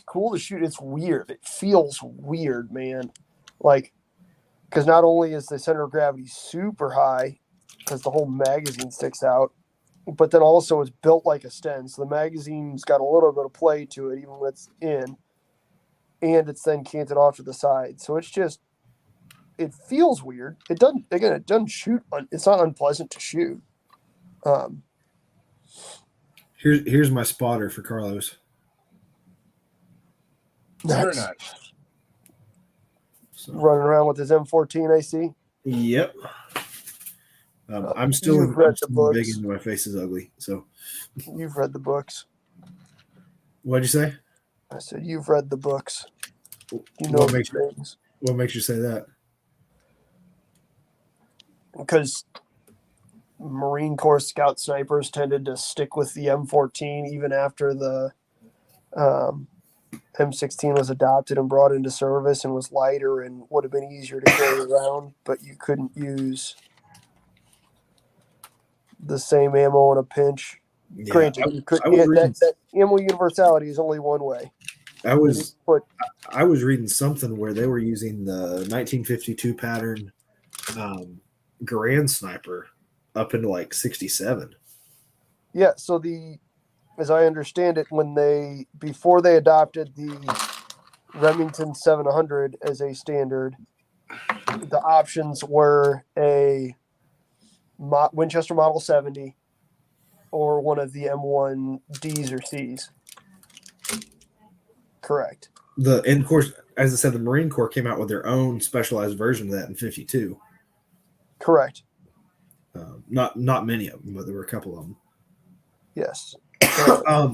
cool to shoot. It's weird. It feels weird, man. Like, because not only is the center of gravity super high, because the whole magazine sticks out, but then also it's built like a Sten. So the magazine's got a little bit of play to it, even when it's in, and it's then canted off to the side. So it's just, it feels weird. It doesn't shoot. It's not unpleasant to shoot. Here's my spotter for Carlos. Very Nice. nice. So, Running around with his M14, I see. yep. I'm still You've read the big books. into my face is ugly. So You've read the books. what'd you say? I said you've read the books. You know What the makes things. What makes you say that? Because Marine Corps scout snipers tended to stick with the M14 even after the M16 was adopted and brought into service and was lighter and would have been easier to carry around, but you couldn't use the same ammo in a pinch. Yeah, Granted, you could. I was reading, That ammo universality is only one way. I was But I was reading something where they were using the 1952 pattern Grand Sniper up into like 67. yeah, so as I understand it, before they adopted the Remington 700 as a standard, the options were a Winchester Model 70 or one of the M1 Ds or Cs. Correct. And of course, as I said, the Marine Corps came out with their own specialized version of that in 52. Correct. Not many of them, but there were a couple of them. Yes.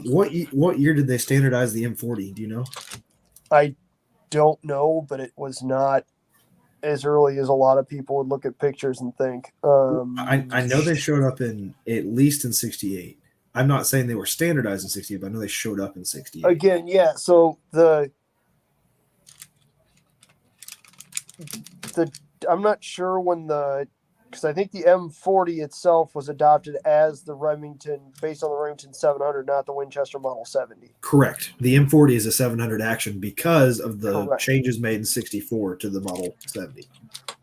What year did they standardize the M40? Do you know? I don't know, but it was not as early as a lot of people would look at pictures and think. I know they showed up at least in 68. I'm not saying they were standardized in 68, but I know they showed up in 68. Again, yeah. So I'm not sure because I think the M40 itself was adopted as the Remington, based on the Remington 700, not the Winchester Model 70. Correct. The M40 is a 700 action because of the Correct. changes made in 64 to the Model 70.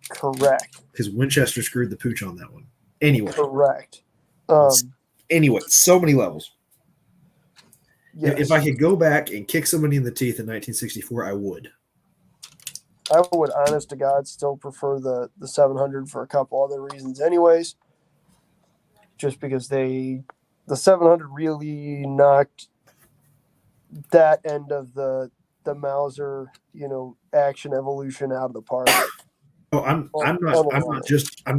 Correct. Because Winchester screwed the pooch on that one. Anyway. Correct. Anyway, so many levels. Yes. If I could go back and kick somebody in the teeth in 1964, I would. I would, honest to God, still prefer the 700 for a couple other reasons anyways. Just because the 700 really knocked that end of the Mauser, action evolution out of the park. Oh, I'm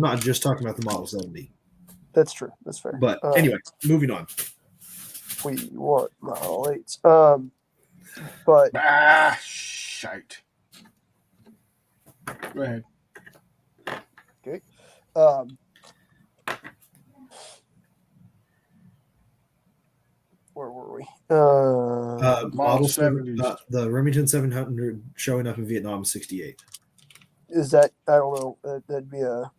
not just talking about the Model 70. That's true. That's fair. But anyway, moving on. We want Model 8s. But Shite. Go ahead. okay. Where were we? model '70s. the Remington 700 showing up in Vietnam in '68. Is that, I don't know. That'd be a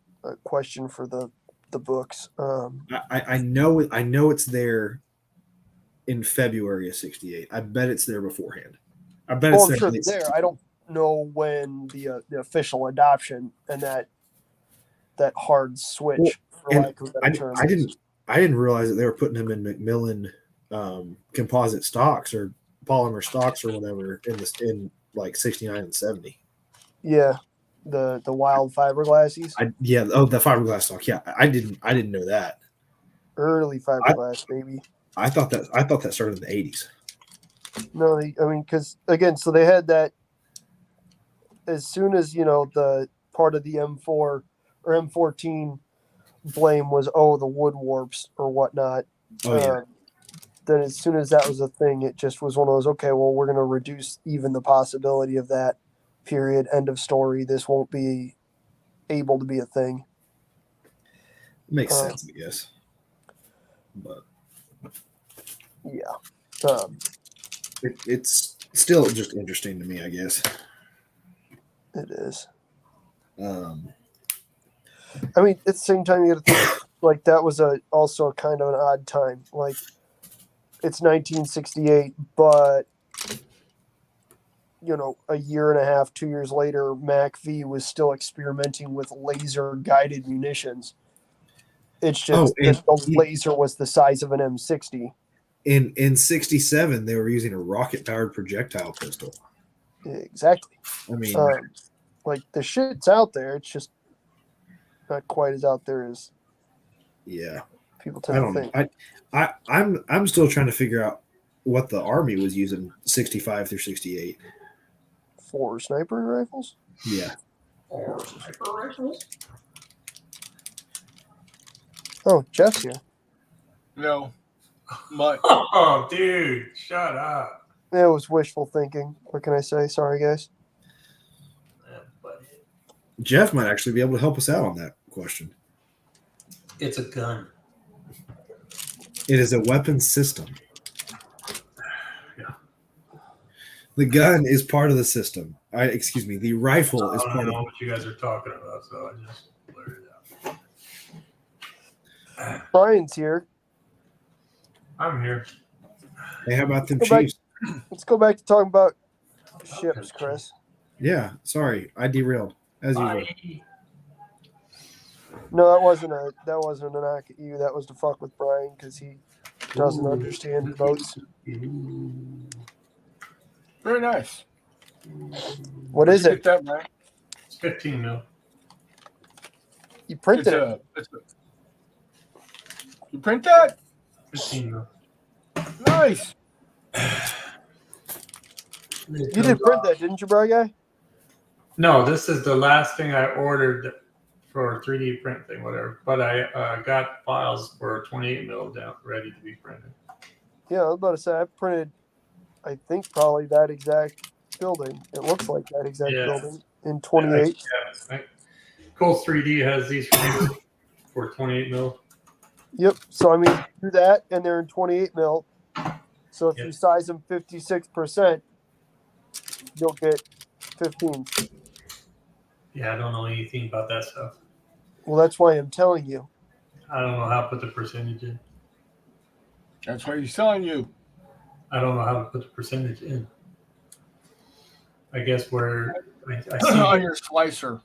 question for the books. I know it's there in February of '68. I bet it's there beforehand. I bet Well, it's I'm there. sure it's there. I don't know when the official adoption and that hard switch, for And lack of a better term. I didn't realize that they were putting him in Macmillan composite stocks or polymer stocks or whatever in like '69 and '70. Yeah, the wild fiberglassies, The fiberglass stock. Yeah, I didn't know that. early fiberglass, baby. I thought that started in the '80s. No, I mean, because again, so they had that as soon as the part of the M4 or M14 blame was the wood warps or whatnot. Oh yeah. Then as soon as that was a thing, it just was one of those, okay, well, we're going to reduce even the possibility of that, period, end of story. This won't be able to be a thing. Makes sense, I guess. But yeah. It's still just interesting to me, I guess. It is. I mean, at the same time, you got to think, like, that was also kind of an odd time. Like, it's 1968, but, a year and a half, 2 years later, MAC-V was still experimenting with laser-guided munitions. It's just that the laser was the size of an M60. In '67, they were using a rocket-powered projectile pistol. Exactly. I mean, like, the shit's out there. It's just not quite as out there as people tend to think. I'm still trying to figure out what the Army was using '65 through '68 for sniper rifles. Yeah. Or sniper rifles. Oh, Jeff's here. No. Mutt. Oh, dude, shut up. It was wishful thinking. What can I say? Sorry, guys. Jeff might actually be able to help us out on that question. It's a gun. It is a weapon system. Yeah. The gun is part of the system. The rifle is part of. I don't know what you guys are talking about, so I just blurted it out. Brian's here. I'm here. Hey, how about them Chiefs? Let's go back to talking about ships, Chris. Yeah, sorry, I derailed as usual. No, that wasn't a knock at you. That was to fuck with Brian because he doesn't understand boats. Very nice. What is it? Get that, Brian. It's 15 mil. You printed it. You print that? 15 mil. Nice. You did print that, didn't you, Brian guy? No, this is the last thing I ordered for 3D print thing, whatever. But I got files for 28 mil down, ready to be printed. Yeah, I was about to say I printed. I think probably that exact building. It looks like that exact building in 28. Yeah, Coles 3D has these for 28 mil. Yep. So I mean, do that, and they're in 28 mil. So if you size them 56%, you'll get 15. Yeah, I don't know anything about that stuff. Well, that's why I'm telling you. I don't know how to put the percentage in. That's what he's telling you. I don't know how to put the percentage in. I guess where I see on your slicer.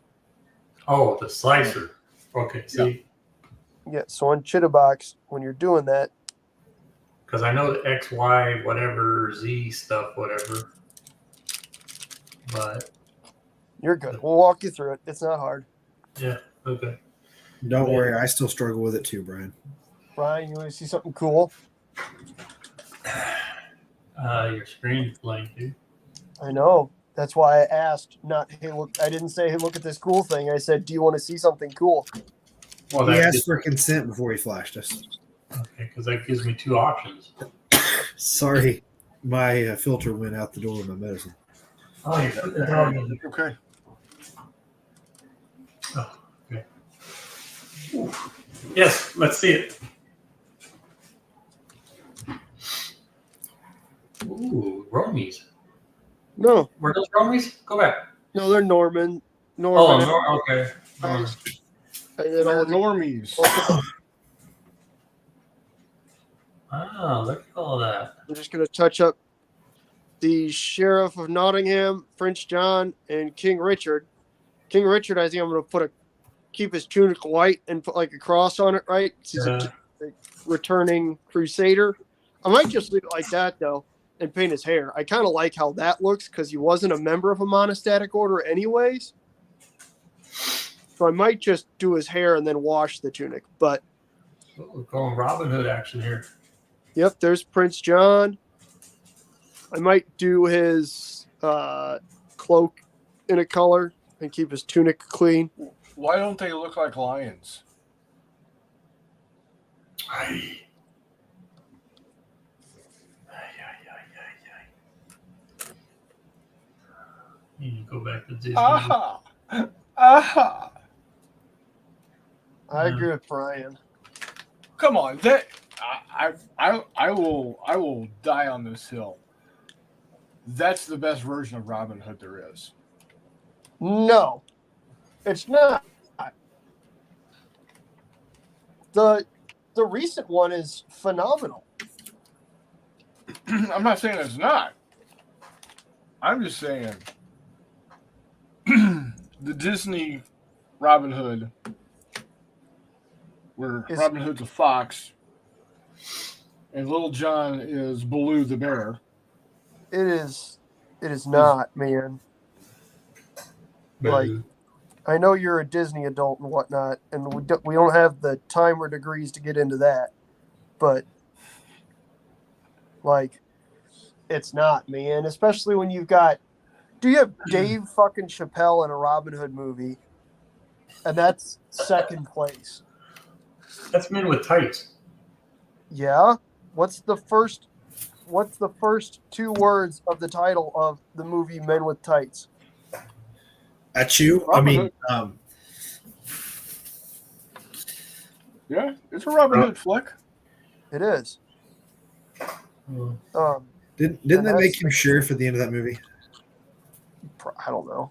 Oh, the slicer. Okay, see. Yeah. So on Chitterbox, when you're doing that, because I know the X, Y, whatever, Z stuff, whatever. But you're good. We'll walk you through it. It's not hard. Yeah. Okay. Don't worry, I still struggle with it too, Brian. Brian, you want to see something cool? Your screen's blank, dude. I know. That's why I asked. Not hey, look. I didn't say hey, look at this cool thing. I said, do you want to see something cool? Well, he asked for consent before he flashed us. Okay, because that gives me two options. Sorry, my filter went out the door with my medicine. Oh, you put the dog in. Okay. Oh, okay. Yes, let's see it. Ooh, Romies. No, Were those Romies? Go back. no, they're Norman. Oh, Norman. okay. Norman. And then They're all the, normies. Wow, look at all that. we're just going to touch up the Sheriff of Nottingham, Prince John, and King Richard. King Richard, I think I'm going to keep his tunic white and put like a cross on it, right? 'Cause he's a returning crusader. I might just leave it like that though and paint his hair. I kind of like how that looks because he wasn't a member of a monastic order anyways. So I might just do his hair and then wash the tunic. But We're going Robin Hood action here. yep, there's Prince John. I might do his cloak in a color and keep his tunic clean. Why don't they look like lions? Aye. You go back to Disney. Aha! Aha! I agree with Brian. Come on, that I will die on this hill. That's the best version of Robin Hood there is. No, it's not. The recent one is phenomenal. I'm not saying it's not. I'm just saying the Disney Robin Hood, where Robin Hood's a fox and Little John is Baloo the bear. It is not, man. Like, I know you're a Disney adult and whatnot, and we don't have the time or degrees to get into that, but like, it's not, man. Especially when you've got, do you have Dave fucking Chappelle in a Robin Hood movie, and that's second place? That's Men with Tights. Yeah. What's the first 2 words of the title of the movie Men with Tights? At you? Robin I mean, Hood. Yeah, it's a Robin Hood flick. It is. didn't they make him sheriff at the end of that movie? I don't know,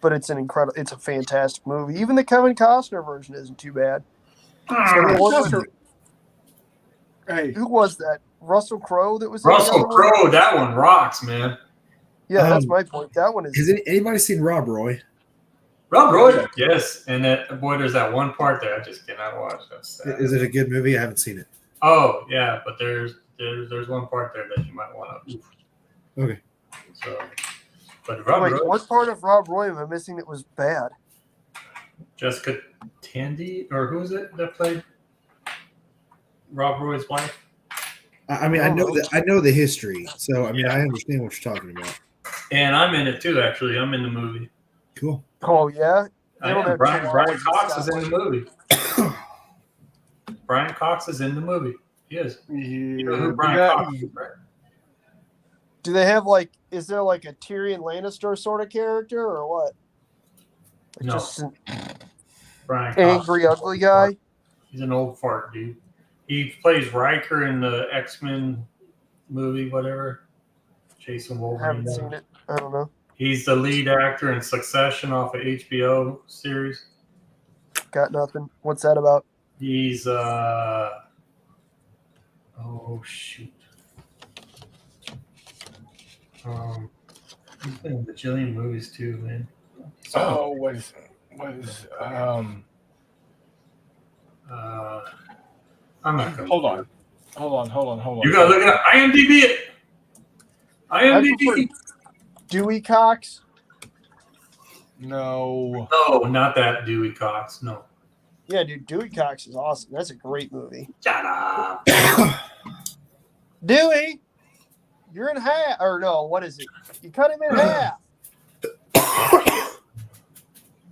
but it's a fantastic movie. Even the Kevin Costner version isn't too bad. Hey, Who was that? Russell Crowe that was in Russell the other one? Crowe, that one rocks, man. Yeah, that's my point. That one is. Has anybody seen Rob Roy? Rob Roy, yes. And there's that one part there I just cannot watch. That's sad. Is it a good movie? I haven't seen it. Oh yeah, but there's one part there that you might want to. Okay. So, but Rob Roy, what part of Rob Roy am I missing that was bad? Jessica Tandy, or who is it that played Rob Roy's wife? I mean, I know the history, so I mean, I understand what you're talking about. And I'm in it too. Actually, I'm in the movie. Cool. Oh yeah. Brian Cox is in the movie. Brian Cox is in the movie. He is. You know who Brian Cox is, right? Do they have is there like a Tyrion Lannister sort of character or what? No. Just an Brian angry, Cox. ugly guy? He's an old fart, dude. He plays Riker in the X-Men movie, whatever. Jason Wolverine. Haven't seen it. I don't know. He's the lead actor in Succession off of HBO series. Got nothing. What's that about? He's oh shoot. He's been in a bajillion movies too, man. what is I'm not gonna hold on. You gotta look it up. IMDb it. IMDb. Dewey Cox? No. No, not that Dewey Cox. No. Yeah, dude, Dewey Cox is awesome. That's a great movie. Shut up. Dewey, you're in half. Or no, what is it? You cut him in half.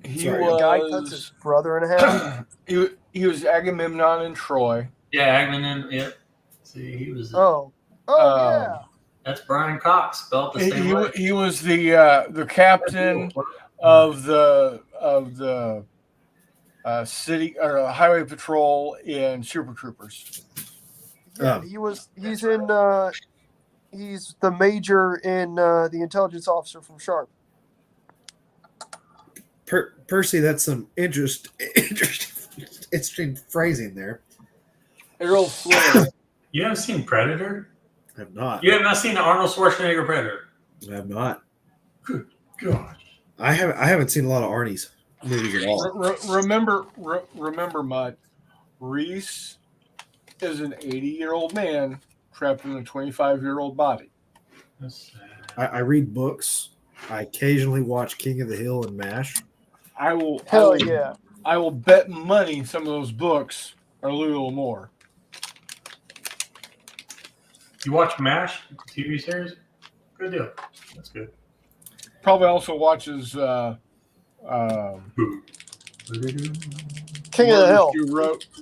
The guy cuts his brother in half. He was Agamemnon in Troy. Yeah, Agamemnon. Yeah. See, he was. Yeah. That's Brian Cox, spelled the same way. He was the captain of the city or highway patrol in Super Troopers. He's in He's the major in the intelligence officer from Sharp. Percy, that's some interesting phrasing there. Errol Flynn. You haven't seen Predator? I have not. You have not seen the Arnold Schwarzenegger Predator? I have not. Good gosh. I haven't seen a lot of Arnie's movies at all. Remember, Mutt, Reese is an 80-year-old man trapped in a 25-year-old body. That's sad. I read books. I occasionally watch King of the Hill and MASH. I will bet money some of those books are a little more. You watch MASH, TV series? Good deal. That's good. Probably also watches King of the Hill.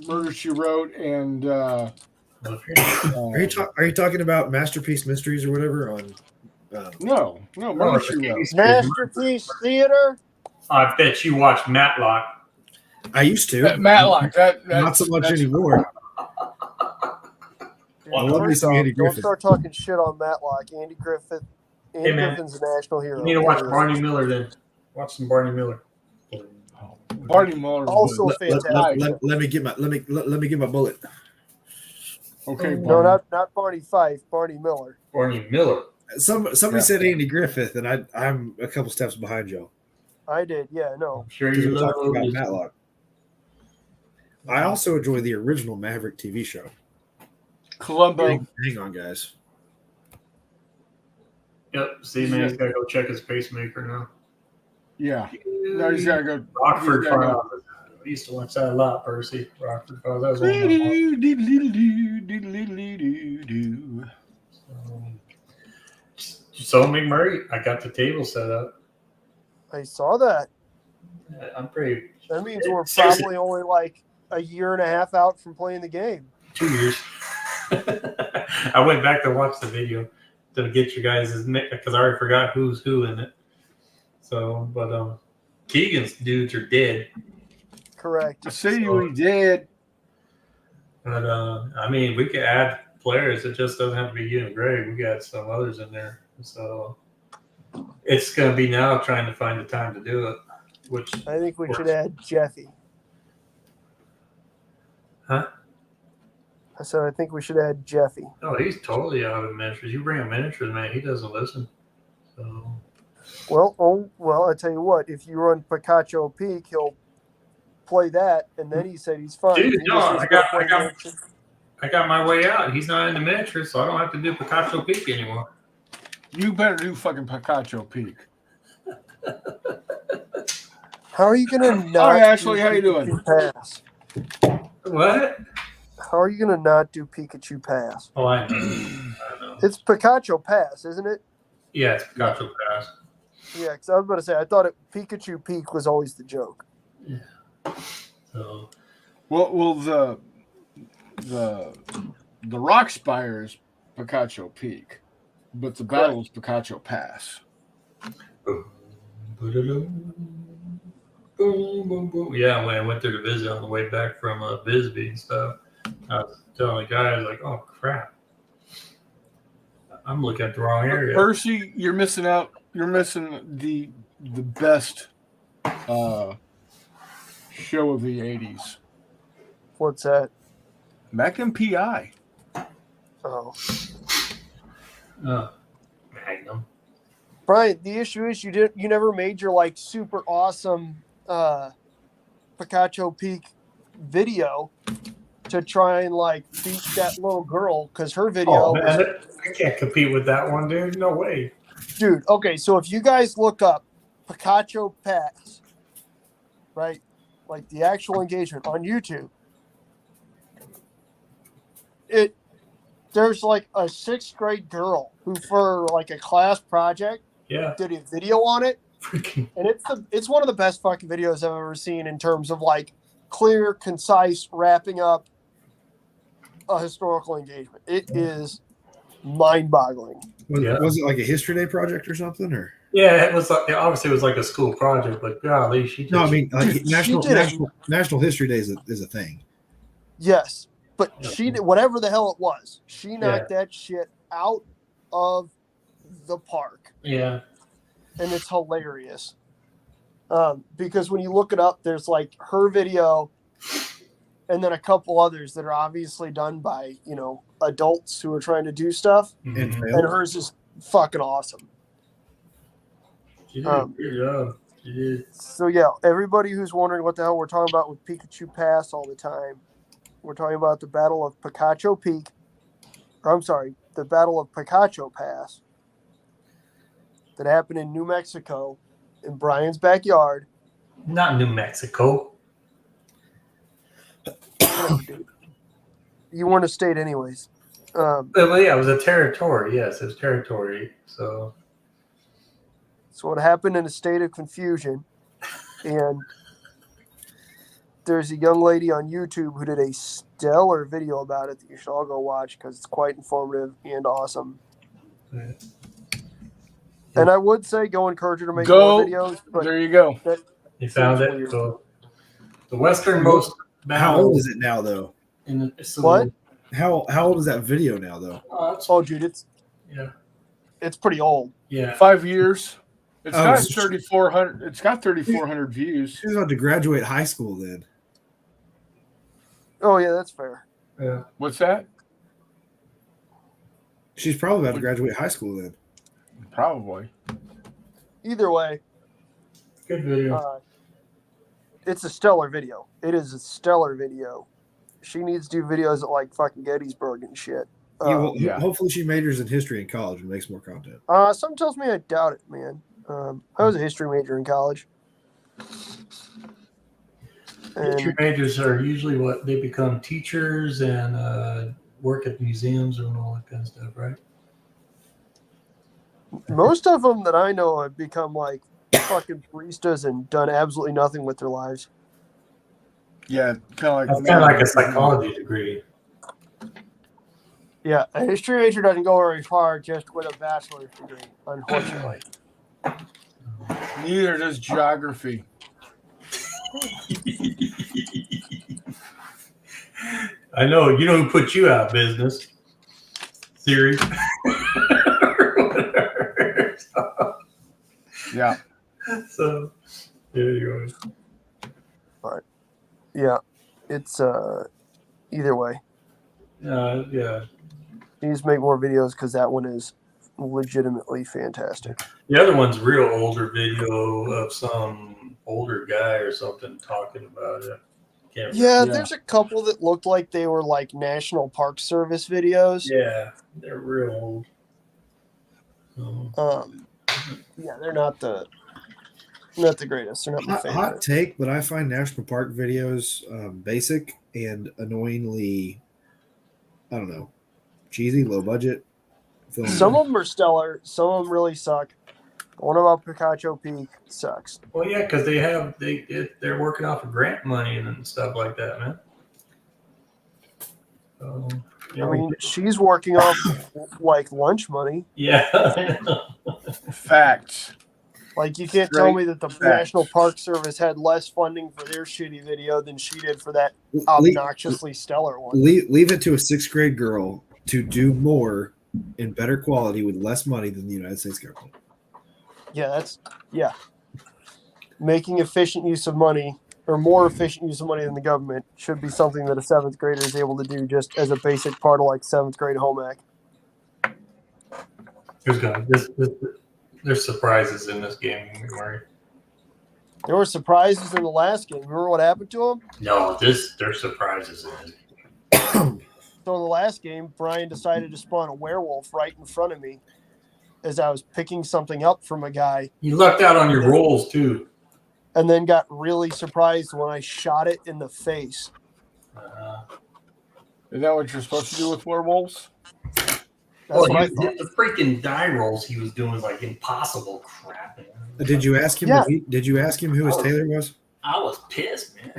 Murder, She Wrote, and Are you talking about Masterpiece Mysteries or whatever on? no, Murder, She Wrote. Masterpiece Theater. I bet you watch Matlock. I used to. Matlock. Not so much anymore. I love me some Andy Don't Griffith. start talking shit on Matlock. Andy Griffith. Hey, man. Griffin's a national hero. You need to watch Barney Miller then. Watch some Barney Miller. Barney Miller. Also fantastic. Let me get my bullet. Okay, No, Barney. not Barney Fife. Barney Miller. Barney Miller. Somebody said Andy Griffith, and I'm a couple steps behind Joe. I did. Yeah, no. I'm sure Because you we're love talking about movies. Matlock. I also enjoy the original Maverick TV show. Columbo. Hang on, guys. Yep. See, man, he's got to go check his pacemaker now. Yeah. No, he's got to go. Rockford he's gotta Files. I used to watch that a lot, Percy. Rockford Files. That was one of my So McMurray, I got the table set up. I saw that. I'm pretty. That means we're Seriously. probably only like a year and a half out from playing the game. 2 years. I went back to watch the video to get you guys' because I already forgot who's who in it. So, but Keegan's dudes are dead. Correct. I see we did. But I mean, we could add players. It just doesn't have to be you and Greg. We got some others in there. So it's going to be now trying to find the time to do it. Which I think we should add Jeffy. Huh? I said I think we should add Jeffy. Oh, he's totally out of miniatures. You bring him miniatures, man, he doesn't listen. So Well, I tell you what, if you run Picacho Peak, he'll play that, and then he said he's fine. Dude, He no, just needs to play I miniatures. got my way out. He's not in the miniatures, so I don't have to do Picasso Peak anymore. You better do fucking Picacho Peak. How are you gonna not? All right, Ashley, do how you doing? Pikachu Pass? What? How are you gonna not do Pikachu Pass? Oh, I know. I know. It's Picacho Pass, isn't it? Yeah, it's Picasso Pass. Yeah, because I was about to say I thought Pikachu Peak was always the joke. So Well, the Rock Spire is Picacho Peak, but the battle is Picacho Pass. yeah, when I went there to visit on the way back from Bisbee and stuff, I was telling the guy, I was like, "Oh crap, I'm looking at the wrong area." Percy, you're missing out. You're missing the best show of the '80s. What's that? Magnum PI. Oh, Magnum. Brian. The issue is you never made your like super awesome Picacho Peak video to try and like beat that little girl because her video Oh was. man, I can't compete with that one, dude. No way. Dude, okay, so if you guys look up Picacho Pass, right, like the actual engagement on YouTube, there's like a 6th grade girl who for like a class project Yeah. did a video on it, Freaking. and it's one of the best fucking videos I've ever seen in terms of like clear, concise wrapping up a historical engagement. It is mind-boggling. Was it like a History Day project or something? Or Yeah, it was like obviously it was like a school project, but golly, she did. no, I mean like Dude, National History Day is a thing. Yes, but Yeah. she did whatever the hell it was. She knocked that shit out of the park. Yeah. And it's hilarious. Because when you look it up, there's like her video and then a couple others that are obviously done by, adults who are trying to do stuff. And Mhm. failed. And hers is fucking awesome. She did a good job. She did. So yeah, everybody who's wondering what the hell we're talking about with Pikachu Pass all the time, we're talking about the Battle of Picacho Peak. Or, I'm sorry, the Battle of Picacho Pass that happened in New Mexico in Brian's backyard. Not New Mexico. Whatever, dude. You weren't a state anyways. Well, yeah, it was a territory. Yes, it was territory. So it happened in a state of confusion. And there's a young lady on YouTube who did a stellar video about it that you should all go watch because it's quite informative and awesome. yeah. And I would say go encourage her to make Go. more videos. But There you go. You found Seems it. weird. So the westernmost How old is it now, though? What? How old is that video now, though? Oh, dude, it's pretty old. Yeah. 5 years. It's Oh, got so- 3,400. It's got 3,400 views. She's about to graduate high school then. Oh, yeah, that's fair. Yeah. What's that? She's probably about to graduate high school then. Probably. Either way, Good video. it's a stellar video. It is a stellar video. She needs to do videos at like fucking Gettysburg and shit. yeah. Hopefully she majors in history in college and makes more content. Something tells me I doubt it, man. I was a history major in college. History And majors are usually what they become teachers and work at museums and all that kind of stuff, right? most of them that I know have become like fucking baristas and done absolutely nothing with their lives. Yeah, kind That's of kind of like a psychology degree. Yeah, a history major doesn't go very far just with a bachelor's degree, unfortunately. Neither does geography. I know. You know who put you out of business? Siri. Yeah. So, there you go. Yeah, it's either way. Yeah. He needs to make more videos because that one is legitimately fantastic. The other one's real older video of some older guy or something talking about it. Can't Yeah, remember. there's a couple that looked like they were like National Park Service videos. Yeah, they're real old. So, Yeah, they're not the greatest. They're not my favorite. Hot take, but I find national park videos basic and annoyingly, I don't know, cheesy, low budget. Some of them are stellar. Some of them really suck. The one about Picacho Peak sucks. well, yeah, because they're working off of grant money and stuff like that, man. So, I mean, she's working off like lunch money. yeah. Facts. Like, you can't tell me that the National Park Service had less funding for their shitty video than she did for that obnoxiously stellar one. Leave it to a sixth grade girl to do more in better quality with less money than the United States government. Yeah. Making efficient use of money, or more efficient use of money than the government, should be something that a seventh grader is able to do just as a basic part of like seventh grade home ec. There's surprises in this game, Murray. There were surprises in the last game. Remember what happened to them? No, there's surprises in this. So in the last game, Brian decided to spawn a werewolf right in front of me as I was picking something up from a guy, You lucked out on your rolls too. and then got really surprised when I shot it in the face. Is that what you're supposed to do with werewolves? That's what I thought. The freaking die rolls he was doing was like impossible crap. Did you ask him? Yeah. Did you ask him who his tailor was? I was pissed, man.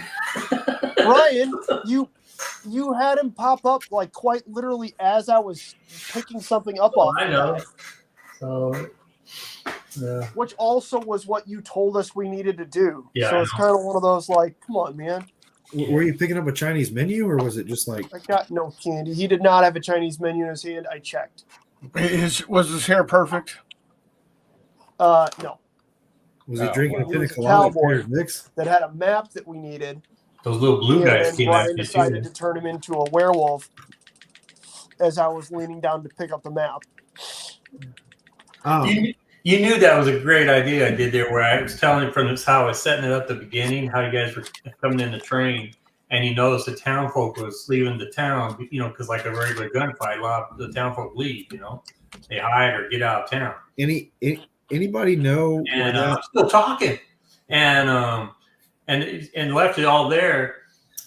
Brian, you had him pop up like quite literally as I was picking something up off. I the know. guy, So, yeah. which also was what you told us we needed to do. Yeah, So I it's know. kind of one of those like, come on, man. Were you picking up a Chinese menu, or was it just like? I got no candy. He did not have a Chinese menu in his hand. I checked. Was his hair perfect? No. Was he Oh, drinking well. a He pina was a colada cowboy. Trader Vic's? That had a map that we needed. Those little blue And guys then came Brian after you decided too. to turn him into a werewolf as I was leaning down to pick up the map. You knew that was a great idea I did there, where I was telling him from this how I was setting it up at the beginning, how you guys were coming in the train, and he noticed the town folk was leaving the town, because like a regular gunfight, a lot of the town folk leave, they hide or get out of town. Anybody know where And that? I'm still talking, and left it all there.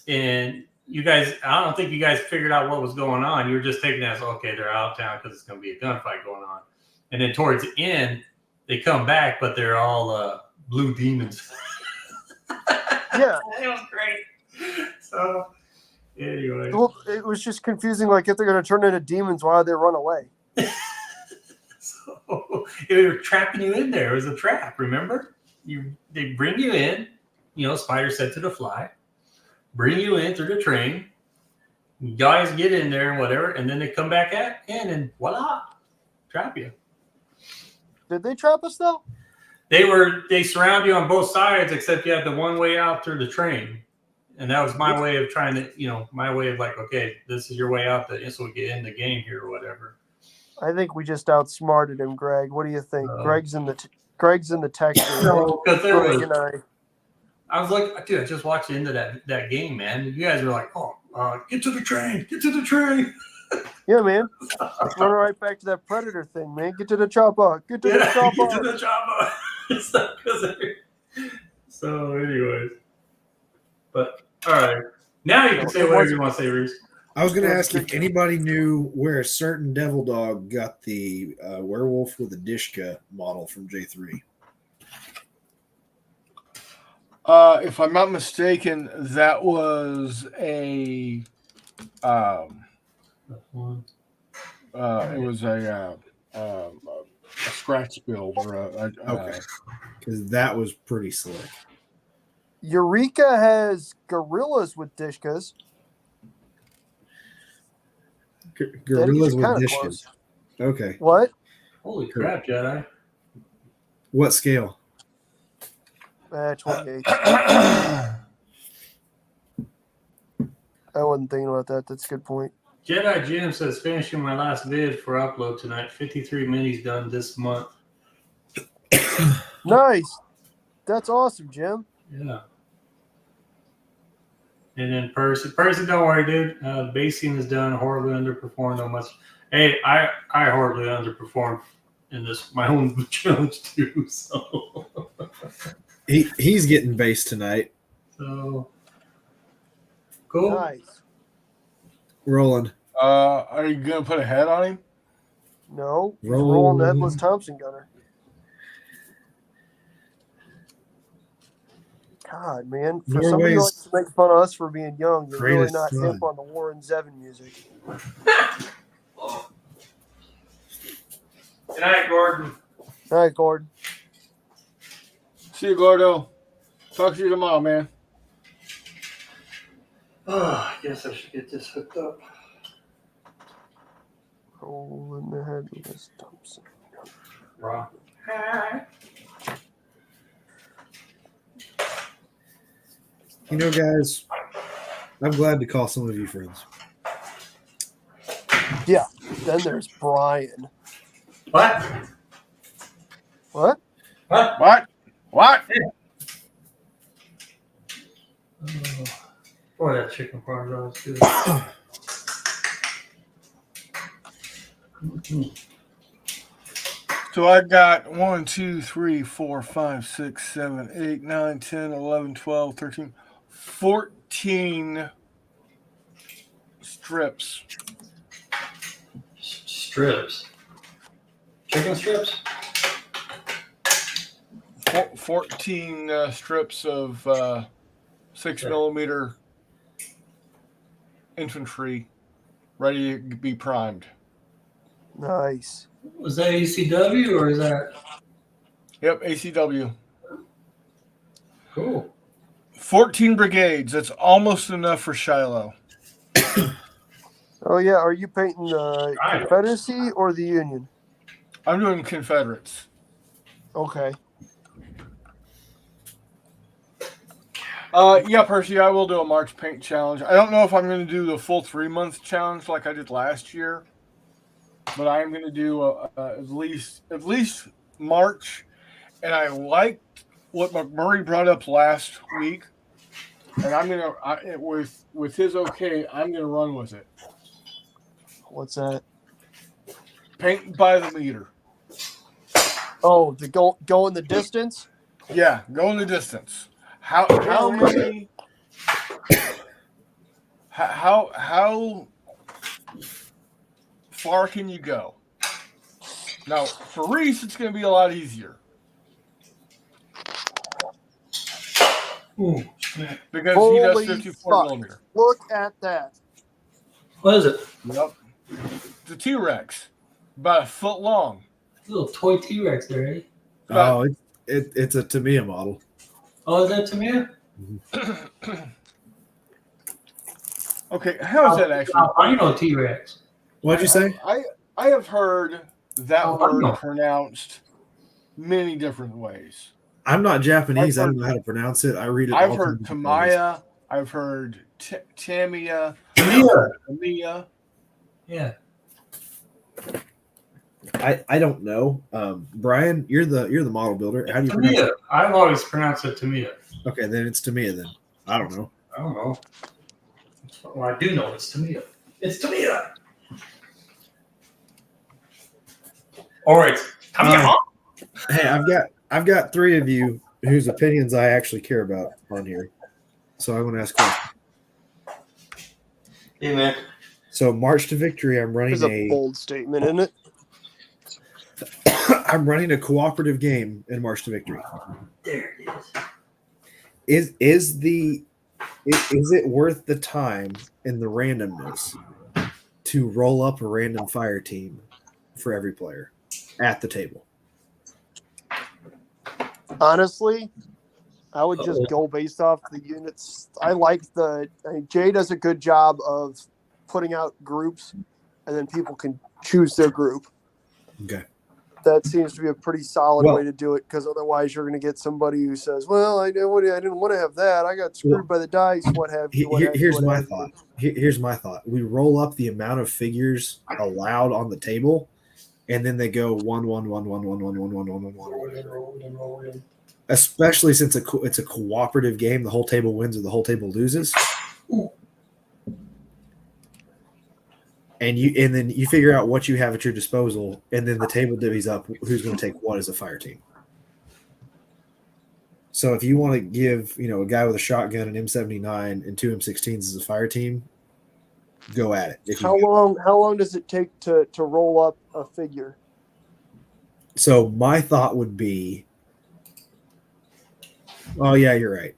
And you guys, I don't think you guys figured out what was going on. You were just taking it as, okay, they're out of town because it's going to be a gunfight going on. And then towards the end, they come back, but they're all blue demons. Yeah. It was great. So, anyway. Well, it was just confusing. Like, if they're going to turn into demons, why would they run away? So, they were trapping you in there. It was a trap, remember? They bring you in, Spider said to the fly, bring you in through the train. You guys get in there and whatever, and then they come back in and voila, trap you. Did they trap us, though? They surround you on both sides, except you had the one way out through the train. And that was my way of trying to, my way of like, okay, this is your way out so we get in the game here or whatever. I think we just outsmarted him, Greg. What do you think? Greg's in the text. No, because there Greg was. and I was like, dude, I just watched the end of that game, man. You guys were like, get to the train, get to the train. Yeah, man. Let's run right back to that Predator thing, man. Get to the chopper. Get to the chopper. Get to the chopper. So, anyways. But, all right. Now you can say whatever you want to say, Reese. I was going to ask if anybody knew where a certain devil dog got the werewolf with a Dishka model from J3. If I'm not mistaken, that was a it was a scratch build or okay, because that was pretty slick. Eureka has gorillas with Dishkas. Gorillas with Dishkas. Okay. What? Holy crap, Jedi. What scale? 28. I wasn't thinking about that. That's a good point. Jedi Jim says, finishing my last vid for upload tonight. 53 minis done this month. Nice. That's awesome, Jim. Yeah. And then Percy, don't worry, dude. The basing is done. Horribly underperformed on much. Hey, I horribly underperformed in this my own challenge too. So he's getting base tonight. So cool. Nice. Roland. Are you gonna put a head on him? No. Rolling the headless Thompson gunner. God, man. For somebody who likes to make fun of us for being young, you're really not hip on the Warren Zevon music. Good night, Gordon. All right, Gordon. See you, Gordo. Talk to you tomorrow, man. I guess I should get this hooked up. Rolling the headless Thompson gunner. Raw. You know, guys, I'm glad to call some of you friends. Yeah. Then there's Brian. What? What? What? Boy, that chicken parm was good. So I got 1, 2, 3, 4, 5, 6, 7, 8, 9, 10, 11, 12, 13, 14 strips. Strips. Chicken strips? 14 strips of 6mm infantry ready to be primed. Nice. Was that ACW or is that? Yep, ACW. Cool. 14 brigades. That's almost enough for Shiloh. Oh yeah, are you painting the Right. Confederacy or the Union? I'm doing Confederates. Okay. Yeah, Percy, I will do a March paint challenge. I don't know if I'm going to do the full 3-month challenge like I did last year, but I am going to do at least March. And I liked what McMurray brought up last week, and I'm gonna with his okay, I'm gonna run with it. What's that? Paint by the meter. Oh, the go in the distance. Yeah, go in the distance. How many? How far can you go? Now for Reese, it's going to be a lot easier Ooh, snap. because he does Holy 54 fuck. millimeter. Look at that. What is it? Yep, the T-Rex, about a foot long. Little toy T-Rex there, eh? Oh, it's a Tamiya model. Oh, is that Tamia? Okay, how is that actually? Albino T-Rex. What'd you say? I have heard that Albino. word pronounced many different ways. I'm not Japanese. I've I don't know how to pronounce it. I read it. I've all heard kinds of different ways. Tamaya. I've heard Tamiya. Tamia. Tamiya. Yeah. I don't know. Brian, you're the model builder. How do you pronounce Tamia. it? I've always pronounced it Tamia. Okay, then it's Tamiya. Then I don't know. I don't know. Well, I do know it's Tamia. It's Tamia. Or it's Tamia. Hey, I've got 3 of you whose opinions I actually care about on here, so I want to ask questions. Hey, man. So March to Victory, I'm running There's a bold statement, isn't it? I'm running a cooperative game in March to Victory. There it is. Is it worth the time and the randomness to roll up a random fire team for every player at the table? Honestly, I would just go based off the units. I think Jay does a good job of putting out groups, and then people can choose their group. Okay. That seems to be a pretty solid Well- way to do it, because otherwise you're going to get somebody who says, "Well, I didn't want to have that. I got screwed by the dice. What have you? What have you, Here's what my have you." thought. Here's my thought. We roll up the amount of figures allowed on the table, and then they go 1 1 1 1 1 1 1 1 1 1 1. Especially since it's a cooperative game, the whole table wins or the whole table loses. And then you figure out what you have at your disposal, and then the table divvies up who's going to take what as a fire team. So if you want to give a guy with a shotgun, an M79, and 2 M16s as a fire team, go at it. If How you long does it take to roll up a figure? So my thought would be, oh yeah, you're right.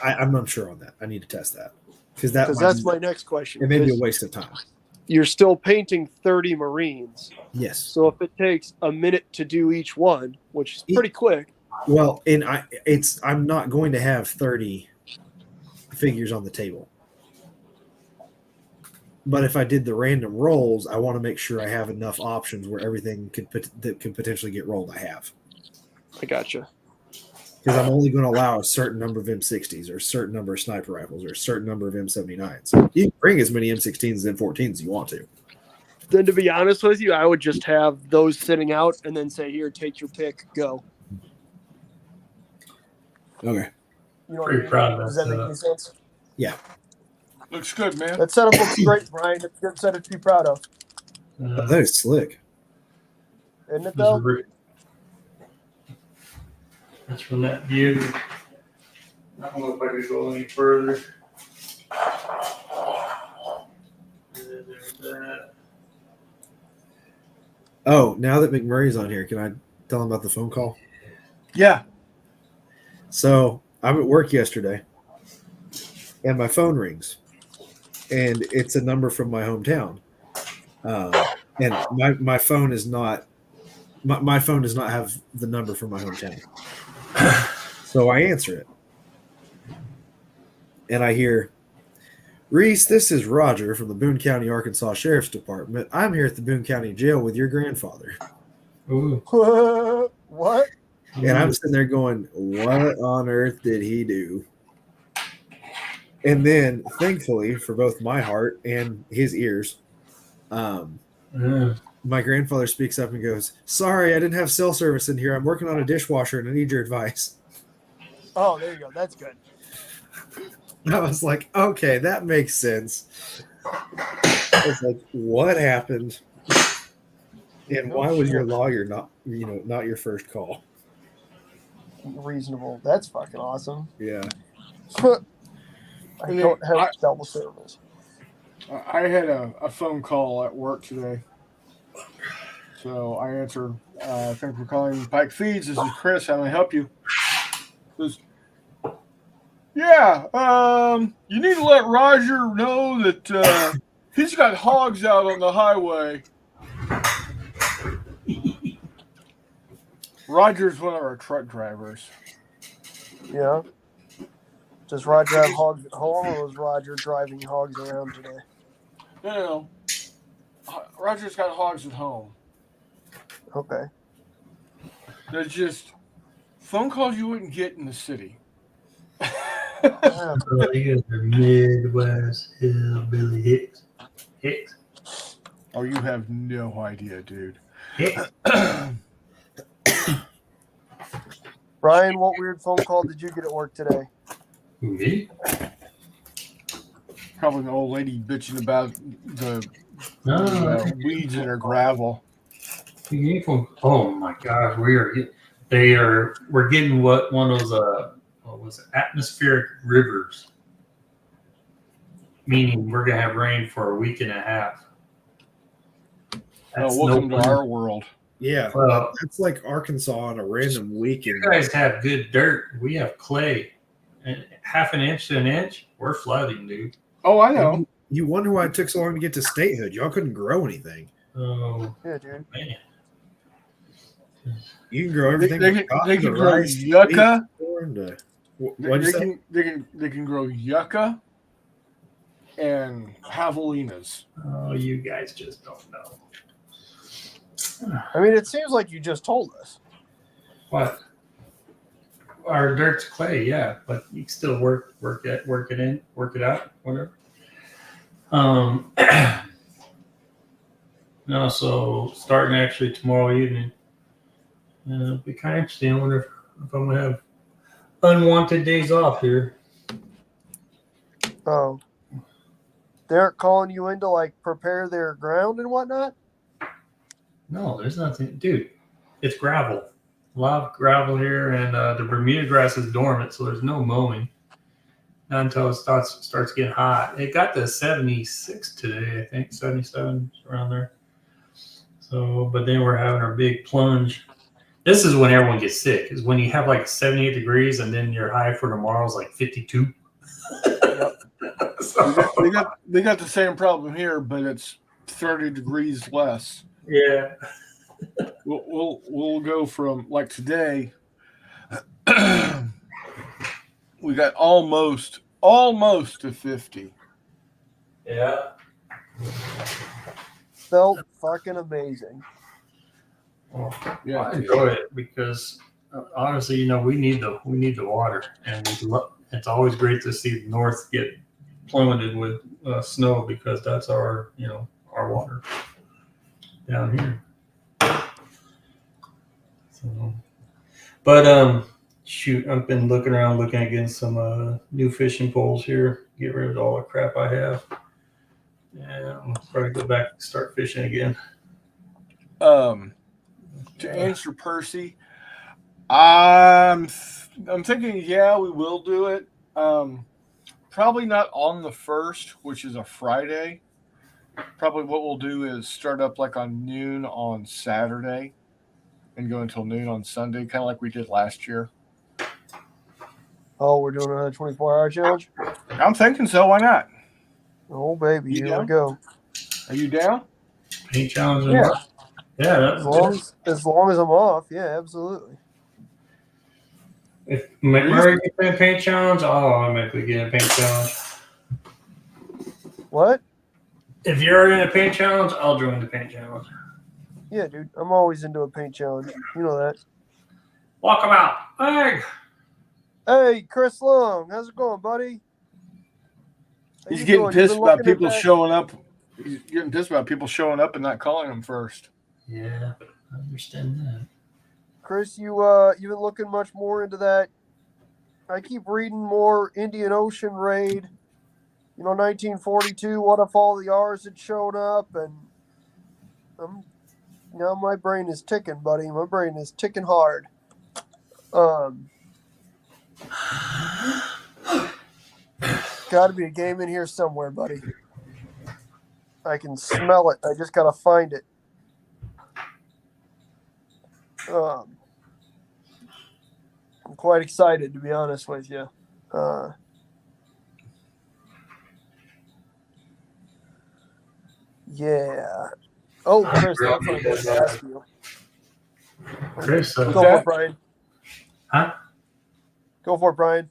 I'm unsure on that. I need to test that because That's my next question. It may be a waste of time. You're still painting 30 Marines. Yes. So if it takes a minute to do each one, which is pretty quick. Well, I'm not going to have 30 figures on the table. But if I did the random rolls, I want to make sure I have enough options where everything that can potentially get rolled, I have. I gotcha. Because I'm only going to allow a certain number of M60s or a certain number of sniper rifles or a certain number of M79s. You can bring as many M16s and M14s as you want to. Then to be honest with you, I would just have those sitting out and then say, here, take your pick, go. Okay. You know what Pretty I mean? proud of that Does that make setup. any sense? Yeah. Looks good, man. That setup looks great, Brian. It's a good setup to be proud of. That is slick. Isn't it, though? That's from that view. I don't know if I could go any further. There's that. Oh, now that McMurray's on here, can I tell him about the phone call? Yeah. So I'm at work yesterday, and my phone rings, and it's a number from my hometown. And my phone is not my phone does not have the number from my hometown. So I answer it, and I hear, Reese, this is Roger from the Boone County, Arkansas Sheriff's Department. I'm here at the Boone County Jail with your grandfather. Ooh. What? And I'm sitting there going, what on earth did he do? And then, thankfully, for both my heart and his ears, my grandfather speaks up and goes, sorry, I didn't have cell service in here. I'm working on a dishwasher and I need your advice. Oh, there you go. That's good. I was like, okay, that makes sense. I was like, what happened? And why was your lawyer not your first call? Reasonable. That's fucking awesome. Yeah. I don't have double service. I had a phone call at work today. So I answered, thanks for calling Pike Feeds. This is Chris. How may I help you? Says, yeah, you need to let Roger know that he's got hogs out on the highway. Roger's one of our truck drivers. Yeah. Does Roger have hogs at home, or was Roger driving hogs around today? No. Roger's got hogs at home. Okay. They're just phone calls you wouldn't get in the city. Yeah. You guys are Midwest hillbilly hicks. Oh, you have no idea, dude. Hicks. Brian, what weird phone call did you get at work today? Me? Probably an old lady bitching about the No. weeds in her gravel. Oh my gosh, we're getting one of those what was it, atmospheric rivers, meaning we're gonna have rain for a week and a half. That's Welcome to our world. Yeah. Well, that's like Arkansas on a random weekend. you guys have good dirt. We have clay, and half an inch to an inch, we're flooding, dude. Oh, I know. You wonder why it took so long to get to statehood. Y'all couldn't grow anything. Oh Yeah, dude. man. You can grow everything. They can grow yucca. What'd you say? They can grow yucca and javelinas. Oh, you guys just don't know. I mean, it seems like you just told us. What? Our dirt's clay, yeah, but you can still work it out, whatever. No, so starting actually tomorrow evening, it'll be kind of interesting. I wonder if I'm gonna have unwanted days off here. Oh. They aren't calling you in to, like, prepare their ground and whatnot? No, there's nothing, dude. It's gravel, a lot of gravel here, and the Bermuda grass is dormant, so there's no mowing. Not until it starts getting hot. It got to 76 today, I think, 77 around there. So, but then we're having our big plunge. This is when everyone gets sick. Is when you have like 78 degrees, and then your high for tomorrow is like 52. Yep. So, They got the same problem here, but it's 30 degrees less. yeah. We'll go from like today. We got almost to 50. Yeah. Felt fucking amazing. Well, Yeah, I enjoy it because honestly, we need the water, and it's always great to see the north get plummeted with snow because that's our water down here. So, but shoot, I've been looking at getting some new fishing poles here. Get rid of all the crap I have, and I'm probably go back and start fishing again. To answer Percy, I'm thinking, yeah, we will do it. Probably not on the 1st, which is a Friday. Probably what we'll do is start up like on noon on Saturday and go until noon on Sunday, kind of like we did last year. Oh, we're doing another 24-hour challenge? I'm thinking so. Why not? Oh, baby, You here down? we go. Are you down? Paint challenge. Yeah. Yeah, that's As long as I'm off, yeah, absolutely. If McMurray gets a paint challenge, I'll automatically get a paint challenge. What? If you're in a paint challenge, I'll join the paint challenge. Yeah, dude. I'm always into a paint challenge. You know that. Walk them out. Hey. Hey, Chris Long, how's it going, buddy? How He's you getting doing? You pissed been about looking at people that? showing up. He's getting pissed about people showing up and not calling him first. Yeah, I understand that. Chris, you been looking much more into that? I keep reading more Indian Ocean raid. 1942. What if all the R's had shown up? And now my brain is ticking, buddy. My brain is ticking hard. Got to be a game in here somewhere, buddy. I can smell it. I just gotta find it. I'm quite excited, to be honest with you. Yeah. Oh, Chris, that's what I wanted to ask you. Chris, Go for it, Brian. Huh? Go for it, Brian.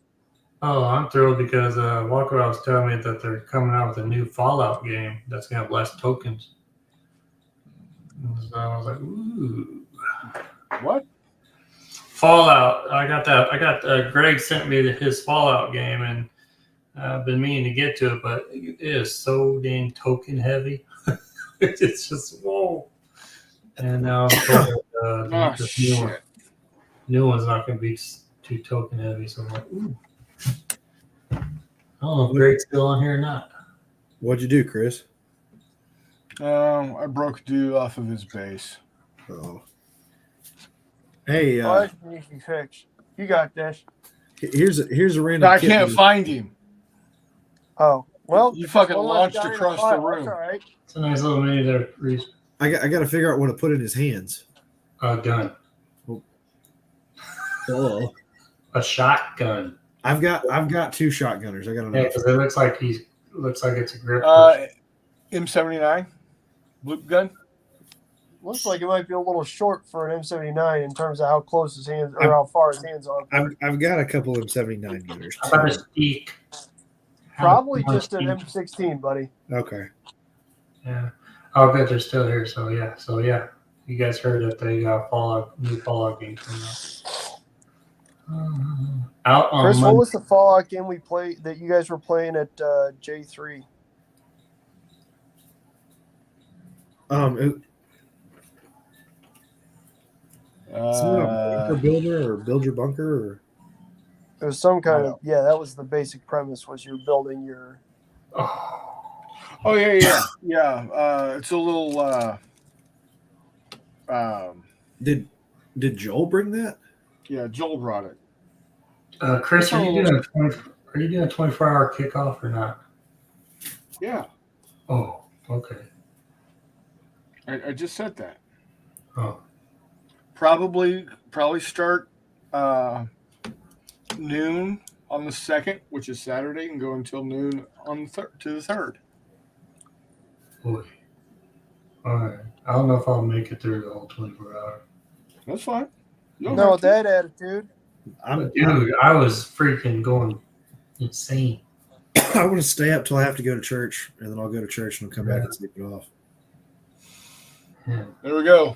Oh, I'm thrilled because Walker was telling me that they're coming out with a new Fallout game that's gonna have less tokens. And so I was like, ooh. What? Fallout. I got Greg sent me his Fallout game, and I've been meaning to get to it, but it is so dang token heavy. It's just whoa. And now the new one's not going to be too token heavy, so I'm like, ooh. I don't know if Greg's still on here or not. What'd you do, Chris? I broke dude off of his base. Oh. Hey, That needs to be fixed. You got this. here's a random. I can't find him. Oh, well. You fucking one less launched guy in across the file. room. That's all right. It's a nice little mini there, Reese. I got to figure out what to put in his hands. A gun. Oh. A shotgun. I've got 2 shotgunners. I got Yeah, another. because it looks like it's a grip. M79 loop gun. Looks like it might be a little short for an M79 in terms of how close his hands or how far his hands are. I've got a couple of M79 gunners. How about a steak? Probably just an M16, buddy. Okay. Yeah. Oh, good. They're still here. So yeah. You guys heard that they got new Fallout game coming out. Out on Chris, what Monday. was the Fallout game we played that you guys were playing at J3? Bunker builder or build your bunker or It was some kind of that was the basic premise, was you're building your Oh yeah. It's a little. did Joel bring that? Yeah, Joel brought it. Chris, are you doing a 24-hour kickoff or not? Yeah, Oh, okay. I just said that. Oh, Probably start noon on the 2nd, which is Saturday, and go until noon on the to the 3rd. boy. All right. I don't know if I'll make it through the whole 24 hours. That's fine. You don't no have to. that attitude. Dude, I was freaking going insane. I want to stay up till I have to go to church, and then I'll go to church and I'll come back and sleep it off. Yeah. There we go.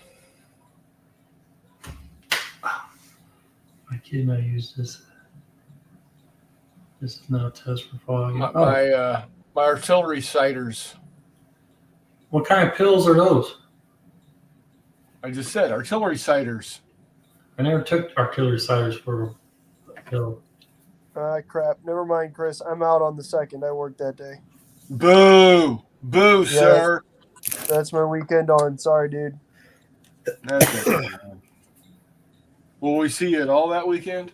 My kid might use this. This is not a test for fogging. My artillery sighters. What kind of pills are those? I just said artillery sighters. I never took artillery sighters for a pill. Crap. Never mind, Chris. I'm out on the 2nd. I worked that day. Boo, Yes. sir. That's my weekend on. Sorry, dude. That's okay, man. Will we see you at all that weekend?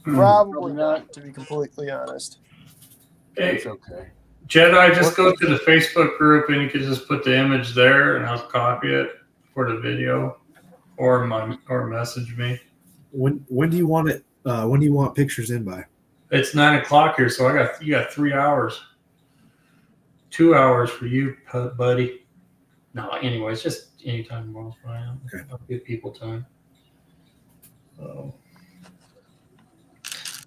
Probably not, to be completely honest. Hey, It's okay. Jedi, just go to the Facebook group and you can just put the image there and I'll copy it for the video or message me. When do you want it? When do you want pictures in by? It's 9:00 here, so you got 3 hours. 2 hours for you, buddy. No, anyways, just anytime tomorrow's fine. Okay. I'll give people time. So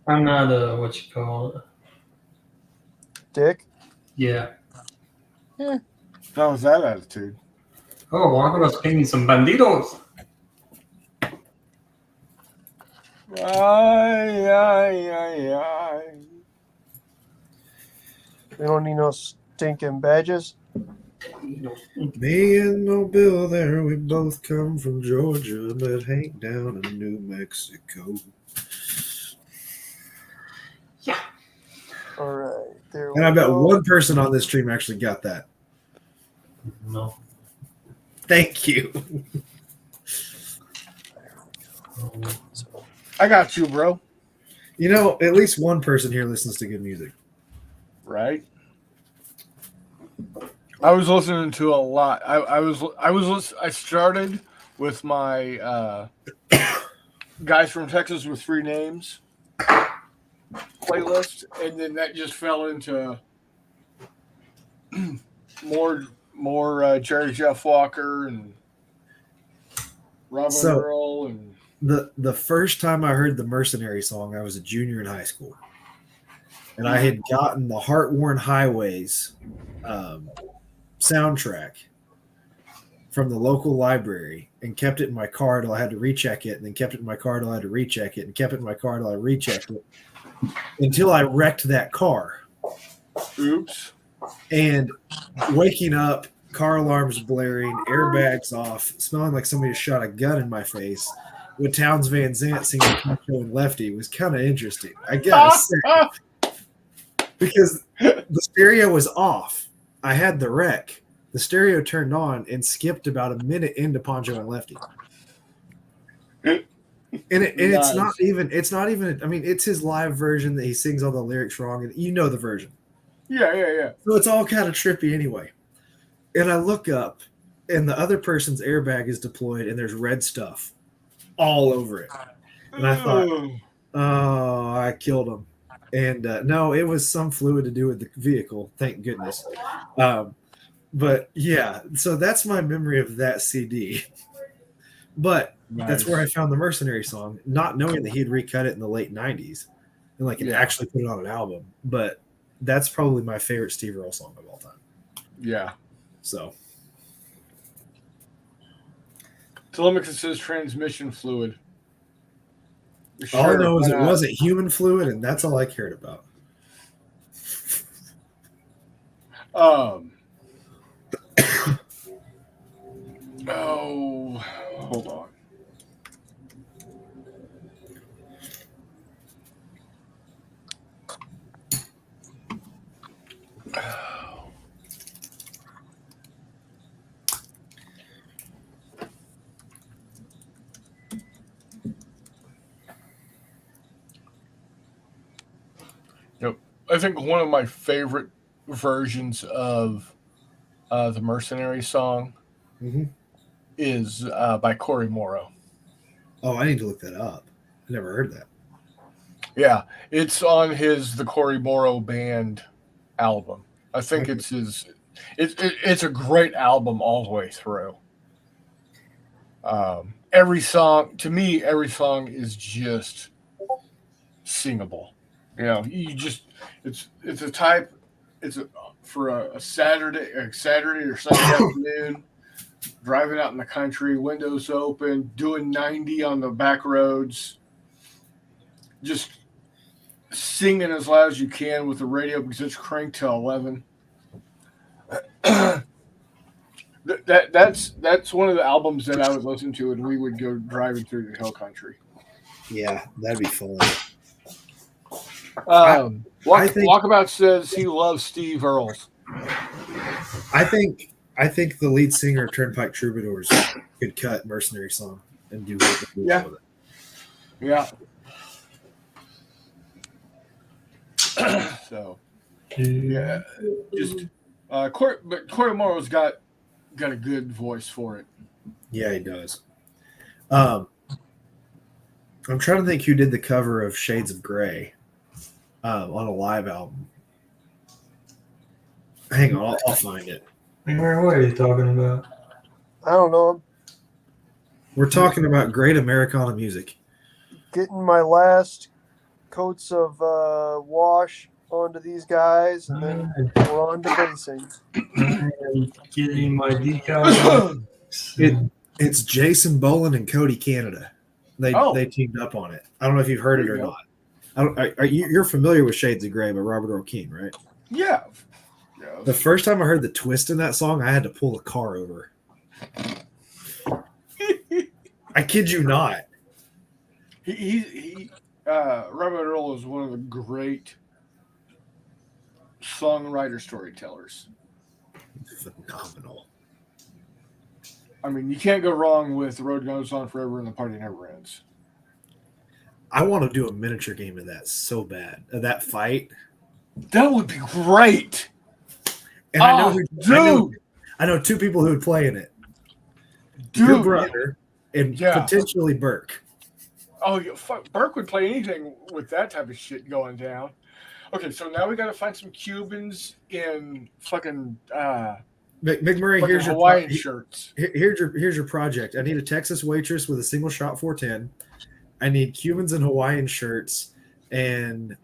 I'm not what you call it. Dick? Yeah. How was that attitude? Oh, vámonos pinging some bandidos. Ay, ay, ay, ay. We don't need no stinking badges. Me and no Bill there, we both come from Georgia, but Hank down in New Mexico. All right, there we And I bet go. one person on this stream actually got that. No. Thank you. I got you, bro. You know, at least one person here listens to good music. Right? I was listening to a lot. I started with my guys from Texas with 3 names playlist, and then that just fell into more Jerry Jeff Walker and Robin So- Earl and The first time I heard the Mercenary song, I was a junior in high school. And I had gotten the Heart-Worn Highways soundtrack from the local library and kept it in my car till I had to recheck it, and then kept it in my car till I had to recheck it, and kept it in my car till I rechecked it until I wrecked that car. oops. And waking up, car alarms blaring, airbags off, smelling like somebody shot a gun in my face, with Towns Van Zandt singing Poncho and Lefty was kind of interesting. I gotta say, because the stereo was off. I had the wreck. The stereo turned on and skipped about a minute into Poncho and Lefty. And it's not even. I mean, it's his live version that he sings all the lyrics wrong, and you know the version. Yeah. So it's all kind of trippy anyway. And I look up, and the other person's airbag is deployed, and there's red stuff all over it. And I thought, oh, I killed him. And no, it was some fluid to do with the vehicle. Thank goodness. But yeah, so that's my memory of that CD. But that's where I found the Mercenary song, not knowing that he had recut it in the late 90s and like actually put it on an album. But that's probably my favorite Steve Earle song of all time. Yeah. So Telemachus says transmission fluid. all I know is why it not? wasn't human fluid, and that's all I cared about. Oh, hold on. Yep. I think one of my favorite versions of the Mercenary song Mhm. is by Cory Morrow. Oh, I need to look that up. I never heard that. Yeah, it's on his The Cory Morrow Band album. I think it's his. It's a great album all the way through. Every song, to me, every song is just singable. You know, it's a type. For a Saturday or Sunday afternoon, driving out in the country, windows open, doing 90 on the back roads, just singing as loud as you can with the radio because it's cranked to 11. That's one of the albums that I would listen to, and we would go driving through the hill country. Yeah, that'd be fun. Walkabout says he loves Steve Earles. I think the lead singer of Turnpike Troubadours could cut Mercenary song and do what they do with it. Yeah. So, yeah, just but Cory Morrow's got a good voice for it. Yeah, he does. I'm trying to think who did the cover of Shades of Grey on a live album. Hang on, I'll find it. What are you talking about? I don't know. We're talking about great Americana music. Getting my last coats of wash onto these guys, and then we're on to basing. I'm getting my decals. It's Jason Boland and Cody Canada. They teamed up on it. I don't know if you've heard it or not. You're familiar with Shades of Grey by Robert O'Keefe, right? Yeah. The first time I heard the twist in that song, I had to pull the car over. I kid you not. Robert Earl is one of the great songwriter storytellers. Phenomenal. I mean, you can't go wrong with The Road Goes On Forever and The Party Never Ends. I want to do a miniature game of that so bad. Of that fight. That would be great. And I know two people who would play in it. Your brother and potentially Burke. Oh, Burke would play anything with that type of shit going down. Okay, so now we got to find some Cubans in fucking McMurray. Here's your Hawaiian shirts. Here's your project. I need a Texas waitress with a single shot 410. I need Cubans in Hawaiian shirts and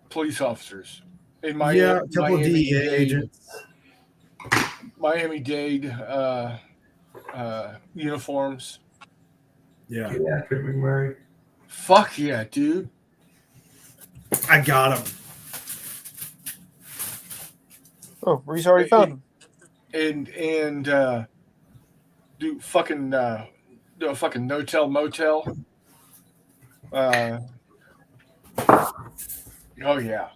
police officers in Miami. Yeah, a couple of DEA agents. Miami-Dade uniforms. Yeah, Patrick McMurray. Fuck yeah, dude. I got him. Oh, Reese already found him. And do a fucking no-tell motel. Oh yeah.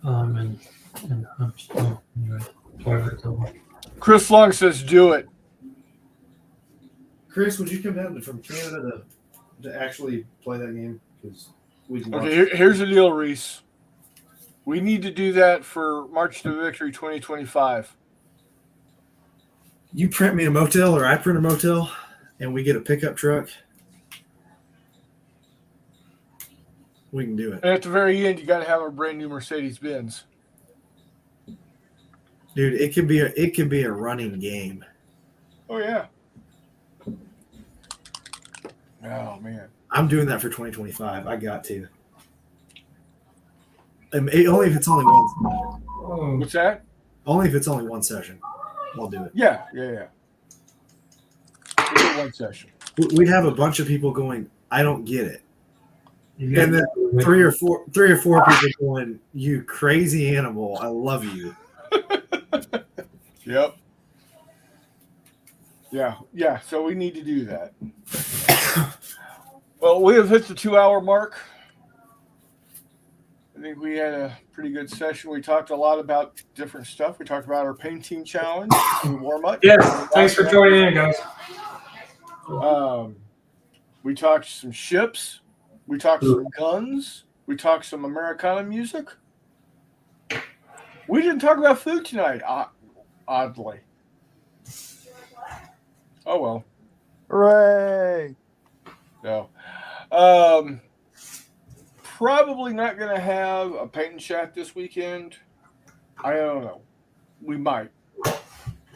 And I'm still Chris Long says do it. Chris, would you come down from Canada to actually play that game? Because we can. Okay, here's the deal, Reese. We need to do that for March to Victory 2025. You print me a motel, or I print a motel, and we get a pickup truck. We can do it. And at the very end, you got to have a brand new Mercedes-Benz. Dude, it could be a running game. Oh yeah. Oh man. I'm doing that for 2025. I got to. Only if it's only one. What's that? Only if it's only one session. I'll do it. Yeah. One session. We'd have a bunch of people going, I don't get it. And then three or four people going, you crazy animal, I love you. Yep. Yeah. So we need to do that. Well, we have hit the 2-hour mark. I think we had a pretty good session. We talked a lot about different stuff. We talked about our painting challenge, War Mutt. Yes, thanks for joining in, guys. We talked some ships. We talked some guns. We talked some Americana music. We didn't talk about food tonight, oddly. Oh, well. Hooray! No. Probably not going to have a paint and chat this weekend. I don't know. We might.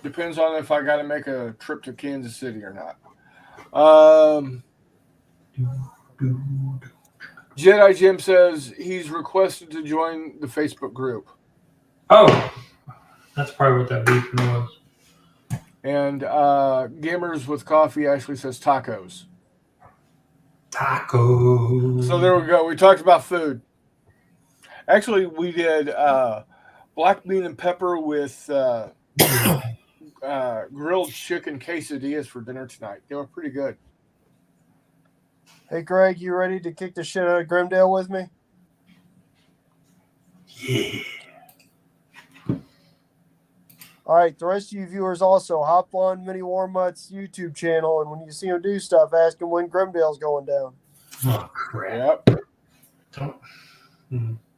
Depends on if I got to make a trip to Kansas City or not. Jedi Jim says he's requested to join the Facebook group. Oh, that's probably what that beeping was. And Gamers with Coffee actually says tacos. Tacos. So there we go. We talked about food. Actually, we did black bean and pepper with grilled chicken quesadillas for dinner tonight. They were pretty good. Hey, Greg, you ready to kick the shit out of Grimdale with me? Yeah. All right, the rest of you viewers also hop on Mini War Mutt's YouTube channel, and when you see him do stuff, ask him when Grimdale's going down. Oh, crap. Yep.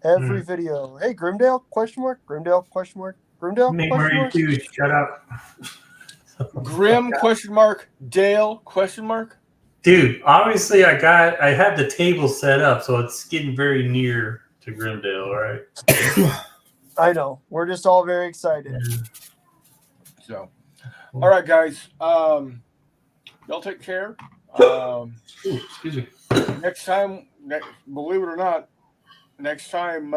Every video. Hey, Grimdale? Question mark? Grimdale? Question mark? Grimdale? Question mark? Dude, shut up. Grim? Question mark. Dale? Question mark. Dude, obviously I had the table set up, so it's getting very near to Grimdale, right? I know. We're just all very excited. Yeah. So, all right, guys. Y'all take care. Ooh, excuse me. Next time believe it or not, next time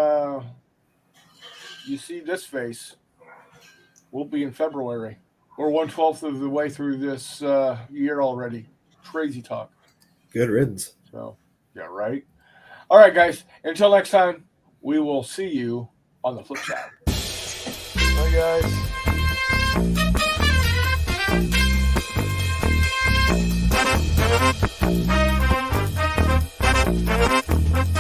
you see this face, we'll be in February. We're 1/12 of the way through this year already. Crazy talk. Good riddance. So, yeah, right. All right, guys. Until next time, we will see you on the flip side. Bye, guys.